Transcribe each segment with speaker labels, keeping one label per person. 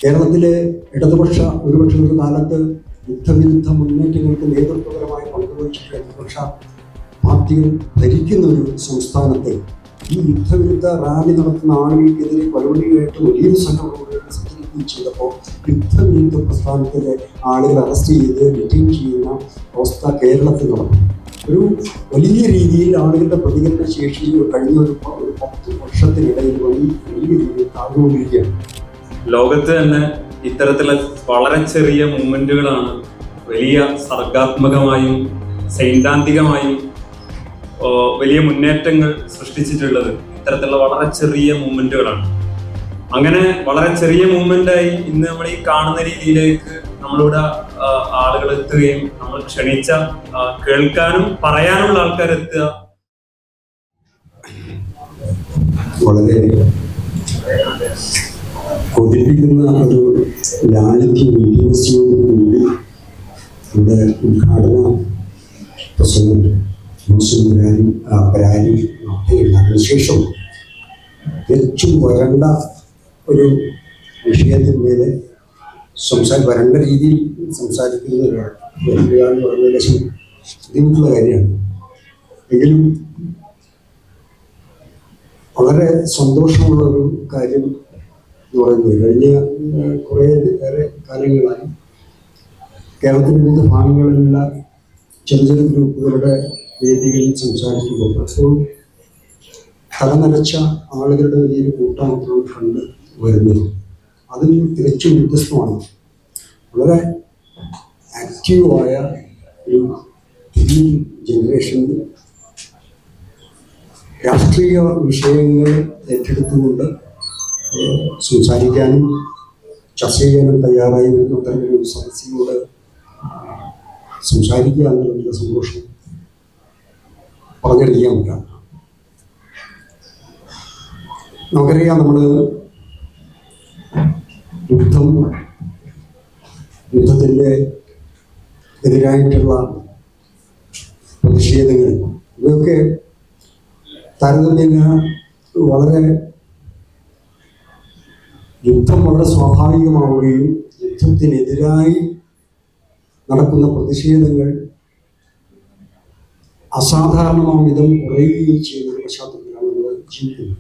Speaker 1: കേരളത്തിലെ ഇടതുപക്ഷ ഒരു കാലത്ത് യുദ്ധവിരുദ്ധ മുന്നേറ്റങ്ങൾക്ക് നേതൃത്വപരമായി പങ്കുവഹിച്ചിട്ട് ഇടതുപക്ഷ പാർട്ടികൾ ഭരിക്കുന്ന ഒരു സംസ്ഥാനത്ത് ഈ യുദ്ധവിരുദ്ധ റാലി നടത്തുന്ന ആളുകൾക്കെതിരെ കൊലവിളിയായിട്ട് വലിയൊരു സംഘടനകൾ സഞ്ചരിക്കുകയും ചെയ്തപ്പോൾ യുദ്ധവിരുദ്ധ പ്രസ്ഥാനത്തിലെ ആളുകൾ അറസ്റ്റ് ചെയ്ത് ഡിറ്റെയിൻ ചെയ്യുന്ന അവസ്ഥ കേരളത്തിൽ നടന്നു. ഒരു വലിയ രീതിയിൽ ആളുകളുടെ പ്രതികരണ ശേഷി കഴിഞ്ഞ ഒരു 10 വർഷത്തിനിടയിൽ വലിയ രീതിയിൽ താഴ്ന്നുകൊണ്ടിരിക്കുകയാണ്.
Speaker 2: ലോകത്ത് തന്നെ ഇത്തരത്തിലുള്ള വളരെ ചെറിയ മൂവ്മെന്റുകളാണ് വലിയ സർഗാത്മകമായും സൈദ്ധാന്തികമായും വലിയ മുന്നേറ്റങ്ങൾ സൃഷ്ടിച്ചിട്ടുള്ളത്. ഇത്തരത്തിലുള്ള വളരെ ചെറിയ മൂവ്മെന്റുകളാണ്. അങ്ങനെ വളരെ ചെറിയ മൂവ്മെന്റായി ഇന്ന് നമ്മൾ ഈ കാണുന്ന രീതിയിലേക്ക് നമ്മളിവിടെ ആളുകൾ എത്തുകയും നമ്മൾ ക്ഷണിച്ച കേൾക്കാനും പറയാനുള്ള ആൾക്കാർ എത്തുക
Speaker 1: വളരെ കൊതിപ്പിക്കുന്ന ഒരു ലാളിത്യം വീഡിയോസിയോടുകൂടി ഇവിടെ ഉദ്ഘാടന പ്രസംഗം പരാതി അതിനുശേഷം ഏറ്റവും വരണ്ട ഒരു വിഷയത്തിന്മേലെ വരണ്ട രീതിയിൽ സംസാരിക്കുന്നത് ഏകദേശം ബുദ്ധിമുട്ടുള്ള കാര്യമാണ്. എങ്കിലും വളരെ സന്തോഷമുള്ള ഒരു കാര്യം എന്ന് പറയുന്നത് കഴിഞ്ഞ കുറേയേറെ കാലങ്ങളായി കേരളത്തിൻ്റെ വിവിധ ഭാഗങ്ങളിലുള്ള ചെറിയ ഗ്രൂപ്പുകളുടെ വേദികളിൽ സംസാരിക്കുമ്പോൾ പലപ്പോഴും തലനരച്ച ആളുകളുടെ വലിയൊരു കൂട്ടം കണ്ട് വരുന്നത് അതിൽ തികച്ചും വ്യത്യസ്തമാണ്. വളരെ ആക്റ്റീവായ ഒരു പുതിയ ജനറേഷൻ രാഷ്ട്രീയ വിഷയങ്ങൾ ഏറ്റെടുത്തുകൊണ്ട് സംസാരിക്കാനും ചർച്ച ചെയ്യാനും തയ്യാറായി വരുന്ന അത്തരമൊരു സദസ്സിനോട് സംസാരിക്കുക എന്നുള്ള സന്തോഷം പറഞ്ഞറിയിക്കാൻ പറ്റാം. നമുക്കറിയാം, നമ്മൾ യുദ്ധത്തിൻ്റെ എതിരായിട്ടുള്ള പ്രതിഷേധങ്ങൾ ഇവയൊക്കെ താരതമ്യേന യുദ്ധം വളരെ സ്വാഭാവികമാവുകയും യുദ്ധത്തിനെതിരായി നടക്കുന്ന പ്രതിഷേധങ്ങൾ അസാധാരണമാം വിധം കുറയുകയും ചെയ്യുന്ന ഒരു പശ്ചാത്തലത്തിലാണ് നമ്മൾ ജീവിക്കുന്നത്.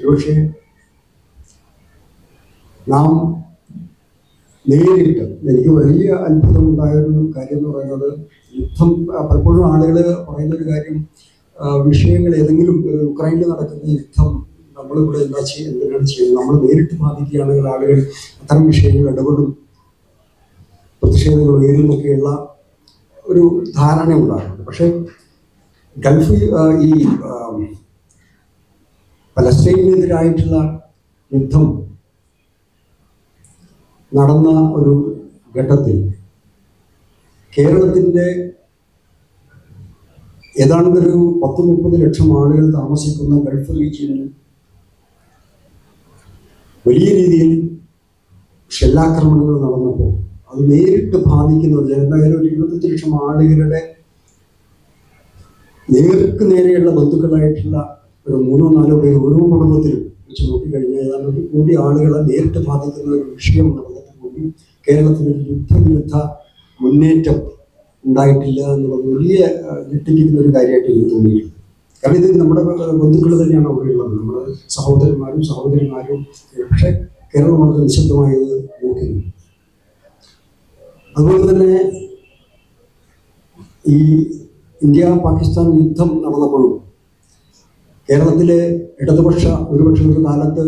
Speaker 1: ഒരുപക്ഷെ നാം നേരിട്ട് എനിക്ക് വലിയ അത്ഭുതം ഉണ്ടായൊരു കാര്യം എന്ന് പറയുന്നത്, യുദ്ധം പലപ്പോഴും ആളുകൾ പറയുന്നൊരു കാര്യം, വിഷയങ്ങൾ ഏതെങ്കിലും ഉക്രൈനിൽ നടക്കുന്ന യുദ്ധം നമ്മളിവിടെ എന്തിനാണ് ചെയ്യുന്നത്, നമ്മൾ നേരിട്ട് ബാധിക്കുകയാണെങ്കിൽ ആളുകൾ അത്തരം വിഷയങ്ങൾ ഇടപെടും, പ്രതിഷേധങ്ങൾ ഉയരുന്നൊക്കെയുള്ള ഒരു ധാരണ ഉണ്ടാകുന്നുണ്ട്. പക്ഷേ ഗൾഫ് ഈ പലസ്തീനെതിരായിട്ടുള്ള യുദ്ധം നടന്ന ഒരു ഘട്ടത്തിൽ കേരളത്തിൻ്റെ ഏതാണ്ട് ഒരു 10-30 ലക്ഷം ആളുകൾ താമസിക്കുന്ന ഗൾഫ് റീജിയനിൽ വലിയ രീതിയിൽ ഷെല്ലാക്രമണങ്ങൾ നടന്നപ്പോൾ അത് നേരിട്ട് ബാധിക്കുന്നത് എന്തായാലും ഒരു 25 ലക്ഷം ആളുകളുടെ നേർക്ക് നേരെയുള്ള ബന്ധുക്കളായിട്ടുള്ള ഒരു 3-4 പേര് ഓരോ കുടുംബത്തിലും വെച്ച് നോക്കിക്കഴിഞ്ഞാൽ ഏതാണ്ട് 1 കോടി ആളുകളെ നേരിട്ട് ബാധിക്കുന്ന ഒരു വിഷയം നടന്നിട്ട് കൂടി കേരളത്തിലൊരു യുദ്ധവിരുദ്ധ മുന്നേറ്റം ഉണ്ടായിട്ടില്ല എന്നുള്ളത് വലിയ ഞെട്ടിപ്പിക്കുന്ന ഒരു കാര്യമായിട്ട് എനിക്ക് തോന്നിയിട്ടുണ്ട്. കാരണം ഇത് നമ്മുടെ ബന്ധുക്കൾ തന്നെയാണ് അവിടെയുള്ളത്, നമ്മുടെ സഹോദരിമാരും. പക്ഷേ കേരളം വളരെ നിശബ്ദമായത് നോക്കുന്നു. അതുപോലെ തന്നെ ഈ ഇന്ത്യ-പാകിസ്ഥാൻ യുദ്ധം നടന്നപ്പോഴും കേരളത്തിലെ ഇടതുപക്ഷ ഒരു കാലത്ത്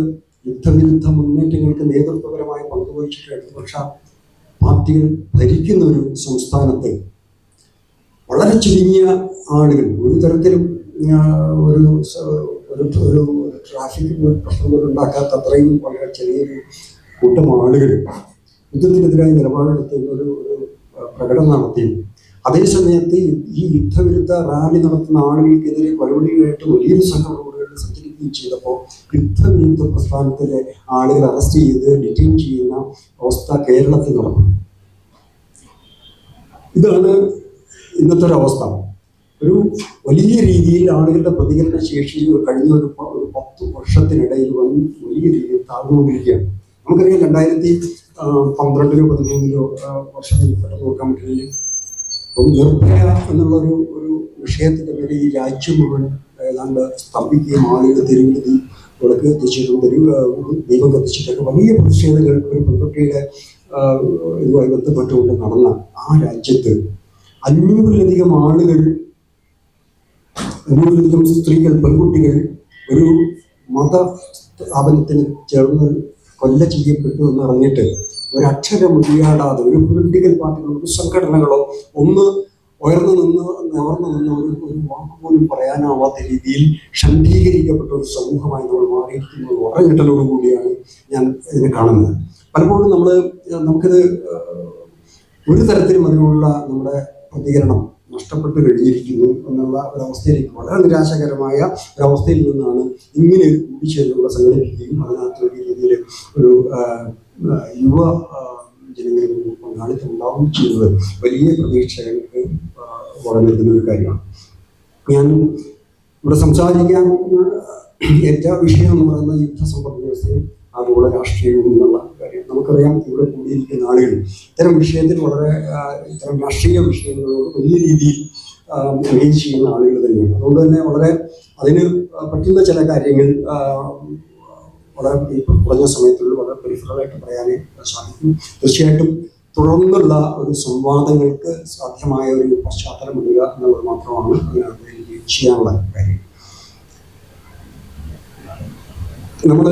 Speaker 1: യുദ്ധവിരുദ്ധ മുന്നേറ്റങ്ങൾക്ക് നേതൃത്വപരമായി പങ്കുവഹിച്ചിട്ട് ഇടതുപക്ഷ പാർട്ടികൾ ഭരിക്കുന്ന ഒരു സംസ്ഥാനത്ത് വളരെ ചുരുങ്ങിയ ആളുകൾ ഒരു തരത്തിലും ഒരു ട്രാഫിക് പ്രശ്നങ്ങൾ ഉണ്ടാക്കാത്ത അത്രയും വളരെ ചെറിയൊരു കൂട്ടം ആളുകൾ യുദ്ധത്തിനെതിരായ നിലപാടെടുത്തുന്ന ഒരു പ്രകടനം നടത്തി. അതേസമയത്ത് ഈ യുദ്ധവിരുദ്ധ റാലി നടത്തുന്ന ആളുകൾക്കെതിരെ കൊലവിളിയായിട്ട് വലിയൊരു സംഘടനകൾ സഞ്ചരിക്കുകയും ചെയ്തപ്പോൾ യുദ്ധവിരുദ്ധ പ്രസ്ഥാനത്തിലെ ആളുകൾ അറസ്റ്റ് ചെയ്ത് ഡിറ്റെയിൻ ചെയ്യുന്ന അവസ്ഥ കേരളത്തിൽ നടന്നു. ഇതാണ് ഇന്നത്തെ ഒരു അവസ്ഥ. ഒരു വലിയ രീതിയിൽ ആളുകളുടെ പ്രതികരണ ശേഷി കഴിഞ്ഞ ഒരു 10 വർഷത്തിനിടയിൽ വലിയ രീതിയിൽ താഴ്ന്നുകൊണ്ടിരിക്കുകയാണ്. നമുക്കറിയാം 2012-13 വർഷം പെട്ടെന്ന് നോക്കാൻ പറ്റില്ല. നിർഭയ എന്നുള്ള ഒരു വിഷയത്തിന്റെ പേര് ഈ രാജ്യം മുഴുവൻ ഏതാണ്ട് സ്തംഭിക്കുകയും ആളുകൾ തെരുവിൽ വിളക്ക് കത്തിച്ചിട്ടും ദീപം കത്തിച്ചിട്ടൊക്കെ വലിയ പ്രതിഷേധങ്ങൾ ഒരു പെൺകുട്ടിയുടെ ഇതുമായി ബന്ധപ്പെട്ടുകൊണ്ട് നടന്ന ആ രാജ്യത്ത് 500-ലധികം ആളുകൾ, 500-ലധികം സ്ത്രീകൾ, പെൺകുട്ടികൾ ഒരു മത സ്ഥാപനത്തിന് ചേർന്ന് കൊല്ല ചെയ്യപ്പെട്ടു എന്നറിഞ്ഞിട്ട് ഒരക്ഷരം ഉരിയാടാതെ ഒരു പൊളിറ്റിക്കൽ പാർട്ടികളോ ഒരു സംഘടനകളോ ഒന്ന് നിവർന്നു നിന്ന് ഒരു വാക്ക് പോലും പറയാനാവാത്ത രീതിയിൽ ഷണ്ഡീകരിക്കപ്പെട്ട ഒരു സമൂഹമായി നമ്മൾ മാറിയിരിക്കുന്നത് വളരെ ഞെട്ടലോടുകൂടിയാണ് ഞാൻ ഇതിനെ കാണുന്നത്. പലപ്പോഴും നമുക്കിത് ഒരു തരത്തിലും അതിനുള്ള നമ്മുടെ പ്രതികരണം നഷ്ടപ്പെട്ട് കഴിഞ്ഞിരിക്കുന്നു എന്നുള്ള ഒരവസ്ഥയിലേക്ക്, വളരെ നിരാശകരമായ ഒരവസ്ഥയിൽ നിന്നാണ് ഇങ്ങനെ ഒരു കൂടിച്ചേരലുകൾ സംഘടിപ്പിക്കുകയും അതിനകത്ത് വലിയ രീതിയിൽ ഒരു യുവ ജനങ്ങളിൽ പങ്കാളിത്തം ഉണ്ടാവുകയും ചെയ്യുന്നത് വലിയ പ്രതീക്ഷകൾക്ക് വളരുന്ന ഒരു കാര്യമാണ്. ഞാൻ ഇവിടെ സംസാരിക്കാൻ ഏറ്റവും വിഷയം എന്ന് പറയുന്ന യുദ്ധസമ്പദ് വ്യവസ്ഥയും ആഗോള രാഷ്ട്രീയവും എന്നുള്ള കാര്യം. നമുക്കറിയാം ഇവിടെ കൂടിയിരിക്കുന്ന ആളുകൾ ഇത്തരം വിഷയത്തിൽ ഇത്തരം രാഷ്ട്രീയ വിഷയങ്ങളോട് വലിയ രീതിയിൽ എൻഗേജ് ചെയ്യുന്ന ആളുകൾ തന്നെയാണ്. അതുകൊണ്ട് തന്നെ വളരെ അതിന് പറ്റുന്ന ചില കാര്യങ്ങൾ വളരെ കുറഞ്ഞ സമയത്തുള്ള വളരെ പെരിഫറലായിട്ട് പറയാനേ സാധിക്കും. തീർച്ചയായിട്ടും തുടർന്നുള്ള ഒരു സംവാദങ്ങൾക്ക് സാധ്യമായ ഒരു പശ്ചാത്തലം ഇടുക എന്നുള്ളത് മാത്രമാണ് അതിനകത്ത് എനിക്ക് ചെയ്യാനുള്ള കാര്യം. നമ്മൾ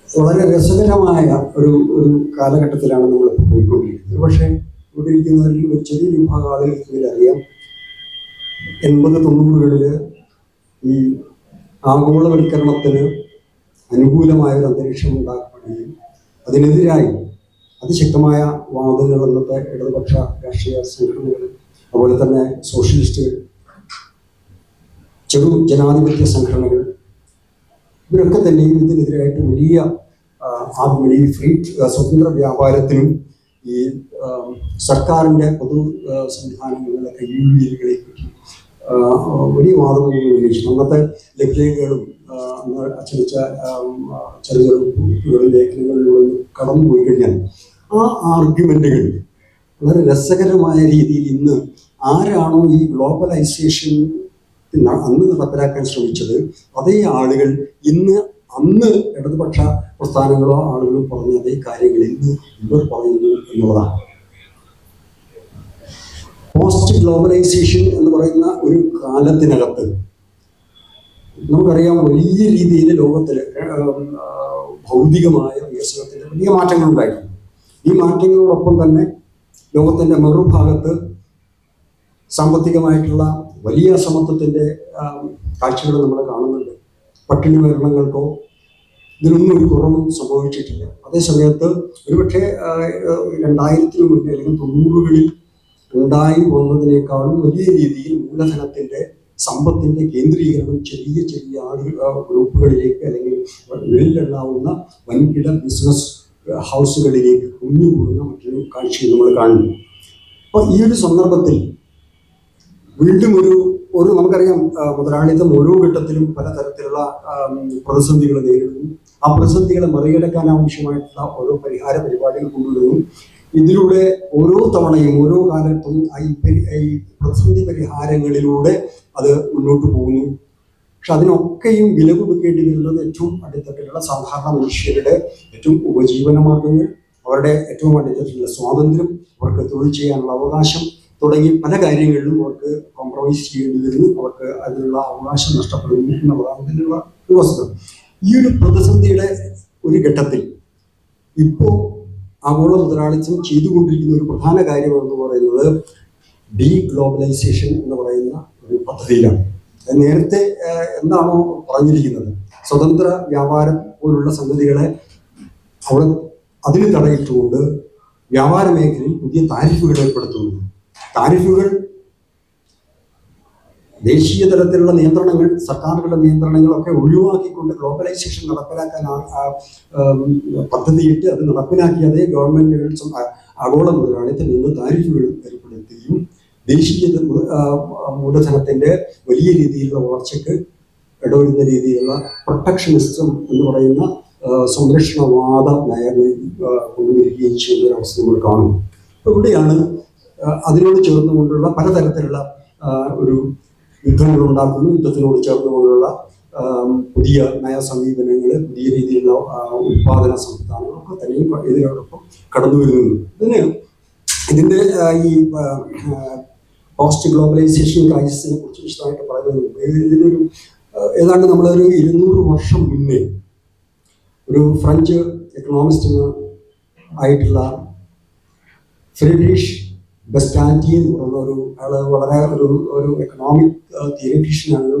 Speaker 1: വളരെ രസകരമായ ഒരു കാലഘട്ടത്തിലാണ് നമ്മൾ പോയിക്കൊണ്ടിരിക്കുന്നത്. പക്ഷേ ഇവിടെ ഇരിക്കുന്നവരിൽ ഒരു ചെറിയ വിഭാഗം ആളുകൾക്ക് ഇതിലറിയാം, 80-90കളിൽ ഈ ആഗോളവൽക്കരണത്തിന് അനുകൂലമായ ഒരു അന്തരീക്ഷം ഉണ്ടാക്കുകയും അതിനെതിരായി അതിശക്തമായ വാദങ്ങൾ അന്നത്തെ ഇടതുപക്ഷ രാഷ്ട്രീയ സംഘടനകൾ, അതുപോലെ തന്നെ സോഷ്യലിസ്റ്റുകൾ, ചെറു ജനാധിപത്യ സംഘടനകൾ, ഇവരൊക്കെ തന്നെയും ഇതിനെതിരായിട്ട് വലിയ ഫ്രീ സ്വതന്ത്ര വ്യാപാരത്തിനും ഈ സർക്കാരിൻ്റെ പൊതു സംവിധാനങ്ങളിലെ കയ്യൂലികളെ പറ്റി വലിയ വാദങ്ങൾ ഉന്നയിച്ചു. അന്നത്തെ ലേഖനങ്ങളും അച്ചടിച്ച ചെറിയ ലേഖനങ്ങളിലൂടെ കടന്നുപോയി കഴിഞ്ഞാൽ ആ ആർഗ്യുമെന്റുകൾ വളരെ രസകരമായ രീതിയിൽ ഇന്ന് ആരാണോ ഈ ഗ്ലോബലൈസേഷൻ അന്ന് നടപ്പിലാക്കാൻ ശ്രമിച്ചത് അതേ ആളുകൾ അന്ന് ഇടതുപക്ഷ പ്രസ്ഥാനങ്ങളോ ആളുകളോ പറഞ്ഞ അതേ കാര്യങ്ങൾ ഇന്ന് ഇവർ പറയുന്നു എന്നുള്ളതാണ്. പോസ്റ്റ് ഗ്ലോബലൈസേഷൻ എന്ന് പറയുന്ന ഒരു കാലത്തിനകത്ത് നമുക്കറിയാം വലിയ രീതിയിൽ ലോകത്തിൽ ഭൗതികമായ വികസനത്തിന് വലിയ മാറ്റങ്ങൾ ഉണ്ടായിരുന്നു. ഈ മാറ്റങ്ങളോടൊപ്പം തന്നെ ലോകത്തിൻ്റെ മറുഭാഗത്ത് സാമ്പത്തികമായിട്ടുള്ള വലിയ അസമത്വത്തിൻ്റെ കാഴ്ചകൾ നമ്മൾ കാണുന്നുണ്ട്. പട്ടിണി മരണങ്ങൾക്കോ ഇതിനൊന്നും ഒരു കുറവും സംഭവിച്ചിട്ടില്ല. അതേസമയത്ത് ഒരുപക്ഷെ 2000-ന് മുന്നേ അല്ലെങ്കിൽ 90കളിൽ ഉണ്ടായി വന്നതിനേക്കാളും വലിയ രീതിയിൽ മൂലധനത്തിൻ്റെ സമ്പത്തിൻ്റെ കേന്ദ്രീകരണം ചെറിയ ഗ്രൂപ്പുകളിലേക്ക് അല്ലെങ്കിൽ വെളിയിലെണ്ണാവുന്ന വൻകിട ബിസിനസ് ഹൗസുകളിലേക്ക് കുഞ്ഞുകൂടുന്ന മറ്റൊരു കാഴ്ചയും നമ്മൾ കാണുന്നു. അപ്പോൾ ഈ ഒരു സന്ദർഭത്തിൽ വീണ്ടും ഒരു നമുക്കറിയാം മുതലാളിത്തം ഓരോ ഘട്ടത്തിലും പലതരത്തിലുള്ള പ്രതിസന്ധികൾ നേരിടുന്നു. ആ പ്രതിസന്ധികളെ മറികടക്കാൻ ആവശ്യമായിട്ടുള്ള ഓരോ പരിഹാര പരിപാടികൾ കൊണ്ടുവരുന്നു. ഇതിലൂടെ ഓരോ തവണയും ഓരോ കാലത്തും ഈ പ്രതിസന്ധി പരിഹാരങ്ങളിലൂടെ അത് മുന്നോട്ട് പോകുന്നു. പക്ഷെ അതിനൊക്കെയും വില കൊടുക്കേണ്ടി വരുന്നത് ഏറ്റവും അടിത്തട്ടിലുള്ള സാധാരണ മനുഷ്യരുടെ ഏറ്റവും ഉപജീവന മാർഗങ്ങൾ, അവരുടെ ഏറ്റവും അടിത്തട്ടിലുള്ള സ്വാതന്ത്ര്യം, അവർക്ക് തൊഴിൽ ചെയ്യാനുള്ള അവകാശം തുടങ്ങി പല കാര്യങ്ങളിലും അവർക്ക് കോംപ്രമൈസ് ചെയ്യേണ്ടി വരുന്നു. അവർക്ക് അതിനുള്ള അവകാശം നഷ്ടപ്പെടുന്നു എന്നുള്ളതാണ് ഇതിനുള്ള ഒരു വസ്തുത. ഈ ഒരു പ്രതിസന്ധിയുടെ ഒരു ഘട്ടത്തിൽ ഇപ്പോൾ ആഗോള മുതലാളിത്തം ചെയ്തുകൊണ്ടിരിക്കുന്ന ഒരു പ്രധാന കാര്യം എന്ന് പറയുന്നത് ഡീ ഗ്ലോബലൈസേഷൻ എന്ന് പറയുന്ന ഒരു പദ്ധതിയിലാണ്. നേരത്തെ എന്താണോ പറഞ്ഞിരിക്കുന്നത്, സ്വതന്ത്ര വ്യാപാരം പോലുള്ള സംഗതികളെ അതിന് തടയിട്ടുകൊണ്ട് വ്യാപാര മേഖലയിൽ പുതിയ താരിഫുകൾ ഏർപ്പെടുത്തുന്നു. താരിഫുകൾ ദേശീയ തലത്തിലുള്ള നിയന്ത്രണങ്ങൾ, സർക്കാരുകളുടെ നിയന്ത്രണങ്ങളൊക്കെ ഒഴിവാക്കിക്കൊണ്ട് ഗ്ലോബലൈസേഷൻ നടപ്പിലാക്കാൻ പദ്ധതിയിട്ട് അത് നടപ്പിലാക്കി അതേ ഗവൺമെന്റുകൾ ആഗോള മുതലാളിത്തത്തിൽ നിന്ന് താരിഫുകൾ ഏർപ്പെടുത്തുകയും ദേശീയ മൂലധനത്തിന്റെ വലിയ രീതിയിലുള്ള വളർച്ചയ്ക്ക് ഇടവരുന്ന രീതിയിലുള്ള പ്രൊട്ടക്ഷനിസം എന്ന് പറയുന്ന സംരക്ഷണവാദ നയങ്ങൾ കൊണ്ടുവരികയും ചെയ്യുന്ന ഒരു അവസ്ഥ നമ്മൾ കാണുന്നു. അപ്പോൾ ഇവിടെയാണ് അതിനോട് ചേർന്നുകൊണ്ടുള്ള പലതരത്തിലുള്ള ഒരു യുദ്ധങ്ങൾ ഉണ്ടാക്കുന്നു. യുദ്ധത്തിനോട് ചേർന്നുകൊണ്ടുള്ള പുതിയ നയ സമീപനങ്ങൾ, പുതിയ രീതിയിലുള്ള ഉത്പാദന സംവിധാനങ്ങളൊക്കെ തന്നെയും ഇതിനോടൊപ്പം കടന്നു വരുന്നു. ഇതിൻ്റെ ഈ പോസ്റ്റ് ഗ്ലോബലൈസേഷൻ ക്രൈസിസിനെ കുറിച്ച് വിശദമായിട്ട് പറയുന്നുണ്ട്. ഇതിനൊരു ഏതാണ്ട് നമ്മളൊരു 200 വർഷം മുന്നേ ഒരു ഫ്രഞ്ച് എക്കണോമിസ്റ്റിന് ആയിട്ടുള്ള ഫ്രീഡ്രിഷ് ബെസ്റ്റാൻറ്റി എന്ന് പറയുന്ന ഒരു ആള് വളരെ ഒരു എക്കണോമിക് തിയറിറ്റീഷ്യനാണ്.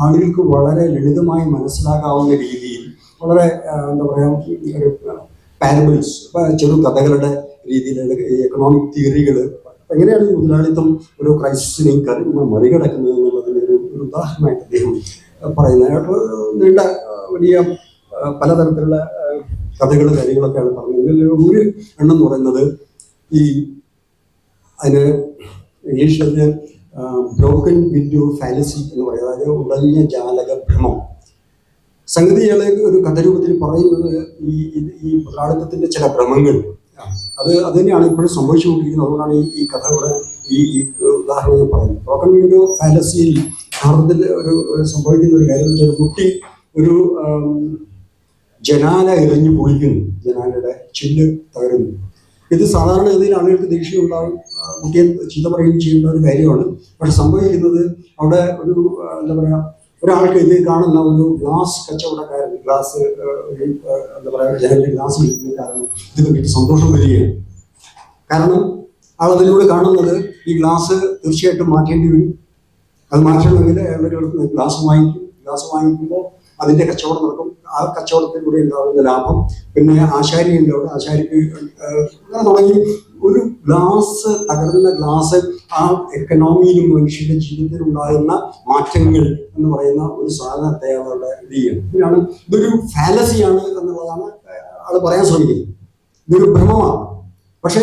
Speaker 1: ആളുകൾക്ക് വളരെ ലളിതമായി മനസ്സിലാക്കാവുന്ന രീതിയിൽ വളരെ എന്താ പറയുക ഒരു പാരബിൾസ്, ചെറു കഥകളുടെ രീതിയിലുള്ള എക്കണോമിക് തിയറികൾ എങ്ങനെയാണ് മുതലാളിത്തം ഒരു ക്രൈസിസിനെയും മറികടക്കുന്നത് എന്നുള്ളതിന് ഒരു ഉദാഹരണമായിട്ട് അദ്ദേഹം പറയുന്നത്. നീണ്ട വലിയ പലതരത്തിലുള്ള കഥകൾ കാര്യങ്ങളൊക്കെയാണ് പറഞ്ഞത്. ഇതിൽ ഒരു എണ്ണം എന്ന് പറയുന്നത് ഈ അതിന് ഇംഗ്ലീഷിൽ ബ്രോക്കൺ വിൻഡോ ഫാലസി എന്ന് പറയുന്നത്, അതായത് ഉടഞ്ഞ ജാലക ഭ്രമം. സംഗതികളെ ഒരു കഥരൂപത്തിൽ പറയുന്നത് ഈ മുതലാളിത്തത്തിന്റെ ചില ഭ്രമങ്ങൾ അത് തന്നെയാണ് ഇപ്പോഴും സംഭവിച്ചുകൊണ്ടിരിക്കുന്നത്. അതുകൊണ്ടാണ് ഈ കഥകളുടെ ഈ ഉദാഹരണം പറയുന്നത്. ബ്രോക്കൺ വിൻഡോ ഫാലസിയിൽ ഭാരതത്തിൽ ഒരു സംഭവിക്കുന്ന ഒരു കാര്യം വെച്ചാൽ കുട്ടി ഒരു ജനാല എറിഞ്ഞു പൊളിക്കുന്നു, ജനാലയുടെ ചില്ല് തകരുന്നു. ഇത് സാധാരണ ഗതിയിൽ ആളുകൾക്ക് ദേഷ്യം ഉണ്ടാകും, കുട്ടിയെ ചീത്ത പറയുകയും ചെയ്യുന്ന ഒരു കാര്യമാണ്. പക്ഷെ സംഭവിക്കുന്നത് അവിടെ ഒരു എന്താ പറയുക, ഒരാൾക്ക് ഇത് കാണുന്ന ഒരു ഗ്ലാസ് കച്ചവടക്കാരൻ, ഗ്ലാസ് എന്താ പറയുക ജനലിന്റെ ഗ്ലാസ് വിൽക്കുന്ന കാരണം ഇത് കണ്ടിട്ട് സന്തോഷം വരികയാണ്. കാരണം ആളതിലൂടെ കാണുന്നത് ഈ ഗ്ലാസ് തീർച്ചയായിട്ടും മാറ്റേണ്ടി വരും. അത് മാറ്റണമെങ്കിൽ അയാളുടെ ഗ്ലാസ് വാങ്ങിക്കുമ്പോൾ അതിന്റെ കച്ചവടം നടക്കും. ആ കച്ചവടത്തിലൂടെ ഉണ്ടാകുന്ന ലാഭം, പിന്നെ ആശാരി ഉണ്ടാവും, ആശാരിക്ക് തുടങ്ങി ഒരു ഗ്ലാസ്, തകർന്ന ഗ്ലാസ് ആ എക്കണോമിയിലും മനുഷ്യന്റെ ജീവിതത്തിൽ ഉണ്ടാകുന്ന മാറ്റങ്ങൾ എന്ന് പറയുന്ന ഒരു സാധനത്തെ അവരുടെ ഇത് ചെയ്യണം. ഇതിനാണ് ഇതൊരു ഫാലസിയാണ് എന്നുള്ളതാണ് ആൾ പറയാൻ ശ്രമിക്കുന്നത്. ഇതൊരു ഭ്രമമാണ്. പക്ഷെ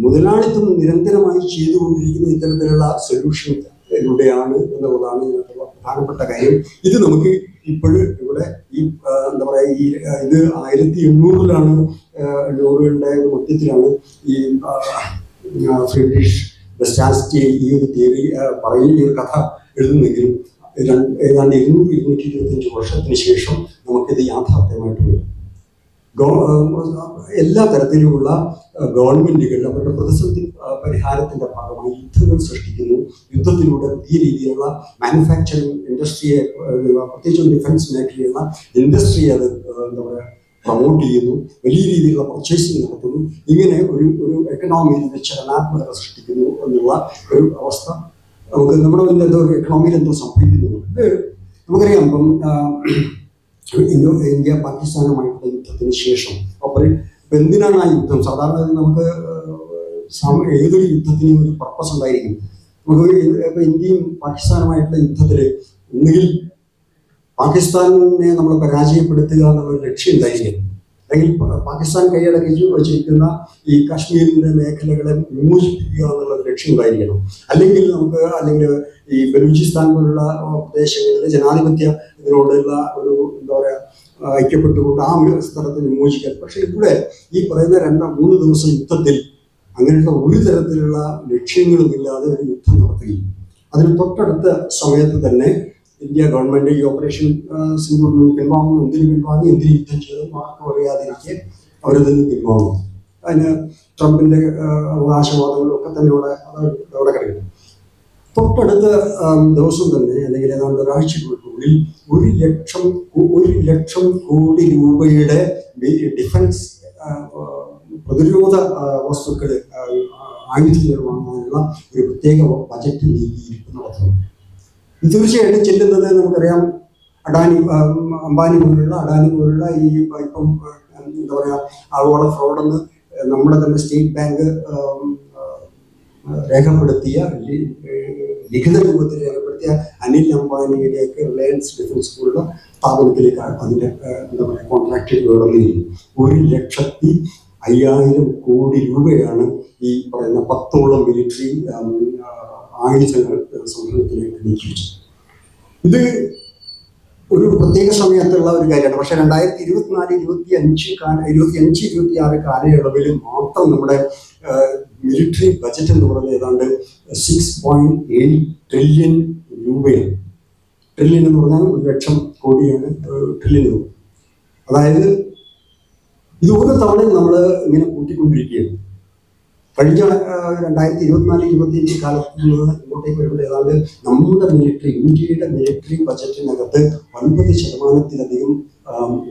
Speaker 1: മുതലാളിത്തം നിരന്തരമായി ചെയ്തുകൊണ്ടിരിക്കുന്ന ഇത്തരത്തിലുള്ള സൊല്യൂഷനിലൂടെയാണ് എന്നുള്ളതാണ് ഇതിനകത്തുള്ള പ്രധാനപ്പെട്ട കാര്യം. ഇത് നമുക്ക് ഇപ്പോഴും ഇവിടെ ഈ എന്താ പറയുക ഇത് 1800-ലാണ് നോറുകളുടെ മധ്യത്തിലാണ് ഈ ഫ്രീഡ്രിഷ് ബെസ്റ്റാൻറ്റി ഈ ഒരു തിയറി പറയുന്ന ഈ ഒരു കഥ എഴുതുന്നെങ്കിലും ഏതാണ്ട് 200-225 വർഷത്തിന് ശേഷം നമുക്കിത് യാഥാർത്ഥ്യമായിട്ട് വരും. എല്ലാ തരത്തിലുമുള്ള ഗവൺമെന്റുകൾ അവരുടെ പ്രതിസന്ധി പരിഹാരത്തിന്റെ ഭാഗമായി യുദ്ധങ്ങൾ സൃഷ്ടിക്കുന്നു. യുദ്ധത്തിലൂടെ പുതിയ രീതിയിലുള്ള മാനുഫാക്ചറിങ് ഇൻഡസ്ട്രിയെ, പ്രത്യേകിച്ചും ഡിഫൻസ് മേഖലയുള്ള ഇൻഡസ്ട്രി അത് എന്താ പറയുക പ്രൊമോട്ട് ചെയ്യുന്നു, വലിയ രീതിയിലുള്ള പർച്ചേസിങ് നടത്തുന്നു. ഇങ്ങനെ ഒരു എക്കണോമിയിൽ ചലനാത്മകത സൃഷ്ടിക്കുന്നു എന്നുള്ള ഒരു അവസ്ഥ നമുക്ക് നമ്മുടെ എന്തോ ഒരു എക്കണോമിയിൽ എന്തോ സംഭവിക്കുന്നു. ഇത് നമുക്കറിയാം. ഇപ്പം ഇന്ത്യ പാകിസ്ഥാനുമായിട്ടുള്ള യുദ്ധത്തിന് ശേഷം അപ്പോൾ എന്തിനാണ് ആ യുദ്ധം? സാധാരണ നമുക്ക് ഏതൊരു യുദ്ധത്തിനും ഒരു പർപ്പസ് ഉണ്ടായിരിക്കും. നമുക്ക് ഇപ്പൊ ഇന്ത്യയും പാകിസ്ഥാനുമായിട്ടുള്ള യുദ്ധത്തിൽ ഒന്നുകിൽ പാകിസ്ഥാനെ നമ്മൾ പരാജയപ്പെടുത്തുക എന്നുള്ള ലക്ഷ്യം ഉണ്ടായിരിക്കും, അല്ലെങ്കിൽ പാകിസ്ഥാൻ കൈയടക്കി വച്ചിരിക്കുന്ന ഈ കാശ്മീരിന്റെ മേഖലകളെ വിമോചിപ്പിക്കുക എന്നുള്ള ലക്ഷ്യം ഉണ്ടായിരിക്കണം. അല്ലെങ്കിൽ ഈ ബലൂചിസ്ഥാൻ പോലുള്ള പ്രദേശങ്ങളിൽ ജനാധിപത്യ ഇതിനോടുള്ള ഒരു എന്താ പറയുക ഐക്യപ്പെട്ടുകൊണ്ട് ആ ഒരു സ്ഥലത്ത് വിമോചിക്കാൻ. പക്ഷെ ഇവിടെ ഈ പറയുന്ന 2-3 ദിവസം യുദ്ധത്തിൽ അങ്ങനെയുള്ള ഒരു തരത്തിലുള്ള ലക്ഷ്യങ്ങളുമില്ലാതെ ഒരു യുദ്ധം നടത്തുകയും അതിന് തൊട്ടടുത്ത സമയത്ത് തന്നെ ഇന്ത്യ ഗവൺമെന്റ് ഈ ഓപ്പറേഷൻ സിന്ദൂർ പിൻവാങ്ങുന്നു. എന്തിനു യുദ്ധം ചെയ്ത് ആർക്കും അറിയാതിരിക്കെ അവരതിൽ നിന്ന് പിൻവാങ്ങും. അതിന് ട്രംപിന്റെ അവകാശവാദങ്ങളൊക്കെ തന്നെ അവിടെ കിടക്കുന്നു. തൊട്ടടുത്ത ദിവസം തന്നെ അല്ലെങ്കിൽ ഏതാണ്ട് ഒരാഴ്ചകൾക്കുള്ളിൽ 1 ലക്ഷം കോടി രൂപയുടെ ഡിഫൻസ് പ്രതിരോധ വസ്തുക്കൾ ആയുധങ്ങൾ വാങ്ങാനുള്ള ഒരു പ്രത്യേക ബജറ്റ് നീക്കിയിരിപ്പ് നടത്തുന്നു. ഇത് തീർച്ചയായിട്ടും ചെല്ലുന്നത് നമുക്കറിയാം അംബാനി പോലുള്ള ഈ ഇപ്പം എന്താ പറയുക ആഗോള ഫ്രോഡെന്ന് നമ്മുടെ തന്നെ സ്റ്റേറ്റ് ബാങ്ക് രേഖപ്പെടുത്തിയ ലിഖിത രൂപത്തിൽ രേഖപ്പെടുത്തിയ അനിൽ അംബാനിയുടെയൊക്കെ റിലയൻസ് ഡിഫൻസ് പോലുള്ള സ്ഥാപനത്തിലേക്കാണ് അതിൻ്റെ എന്താ പറയുക കോൺട്രാക്റ്റ് കടന്നിരിക്കുന്നത്. 1,05,000 കോടി രൂപയാണ് ഈ പറയുന്ന 10ഓളം മിലിറ്ററി ആയുധങ്ങൾ സംഘടനത്തിലേക്ക് നീക്കി വെച്ചത്. ഇത് ഒരു പ്രത്യേക സമയത്തുള്ള ഒരു കാര്യമാണ്. പക്ഷെ 2024-25 കാലയളവിൽ മാത്രം നമ്മുടെ മിലിറ്ററി ബജറ്റ് എന്ന് പറയുന്നത് ഏതാണ്ട് 6.8 ട്രില്യൺ രൂപയാണ്. ട്രില്യൺ എന്ന് പറഞ്ഞാൽ 1,00,000 കോടിയാണ് ട്രില്യൺ രൂപ. അതായത് ഇത് ഓരോ തവണയും നമ്മൾ ഇങ്ങനെ കൂട്ടിക്കൊണ്ടിരിക്കുകയാണ്. കഴിഞ്ഞ 2024-25 കാലത്ത് നിന്ന് ഇങ്ങോട്ടേക്ക് വരുമ്പോൾ ഏതാണ്ട് നമ്മുടെ ഇന്ത്യയുടെ മിലിറ്ററി ബജറ്റിനകത്ത് 9%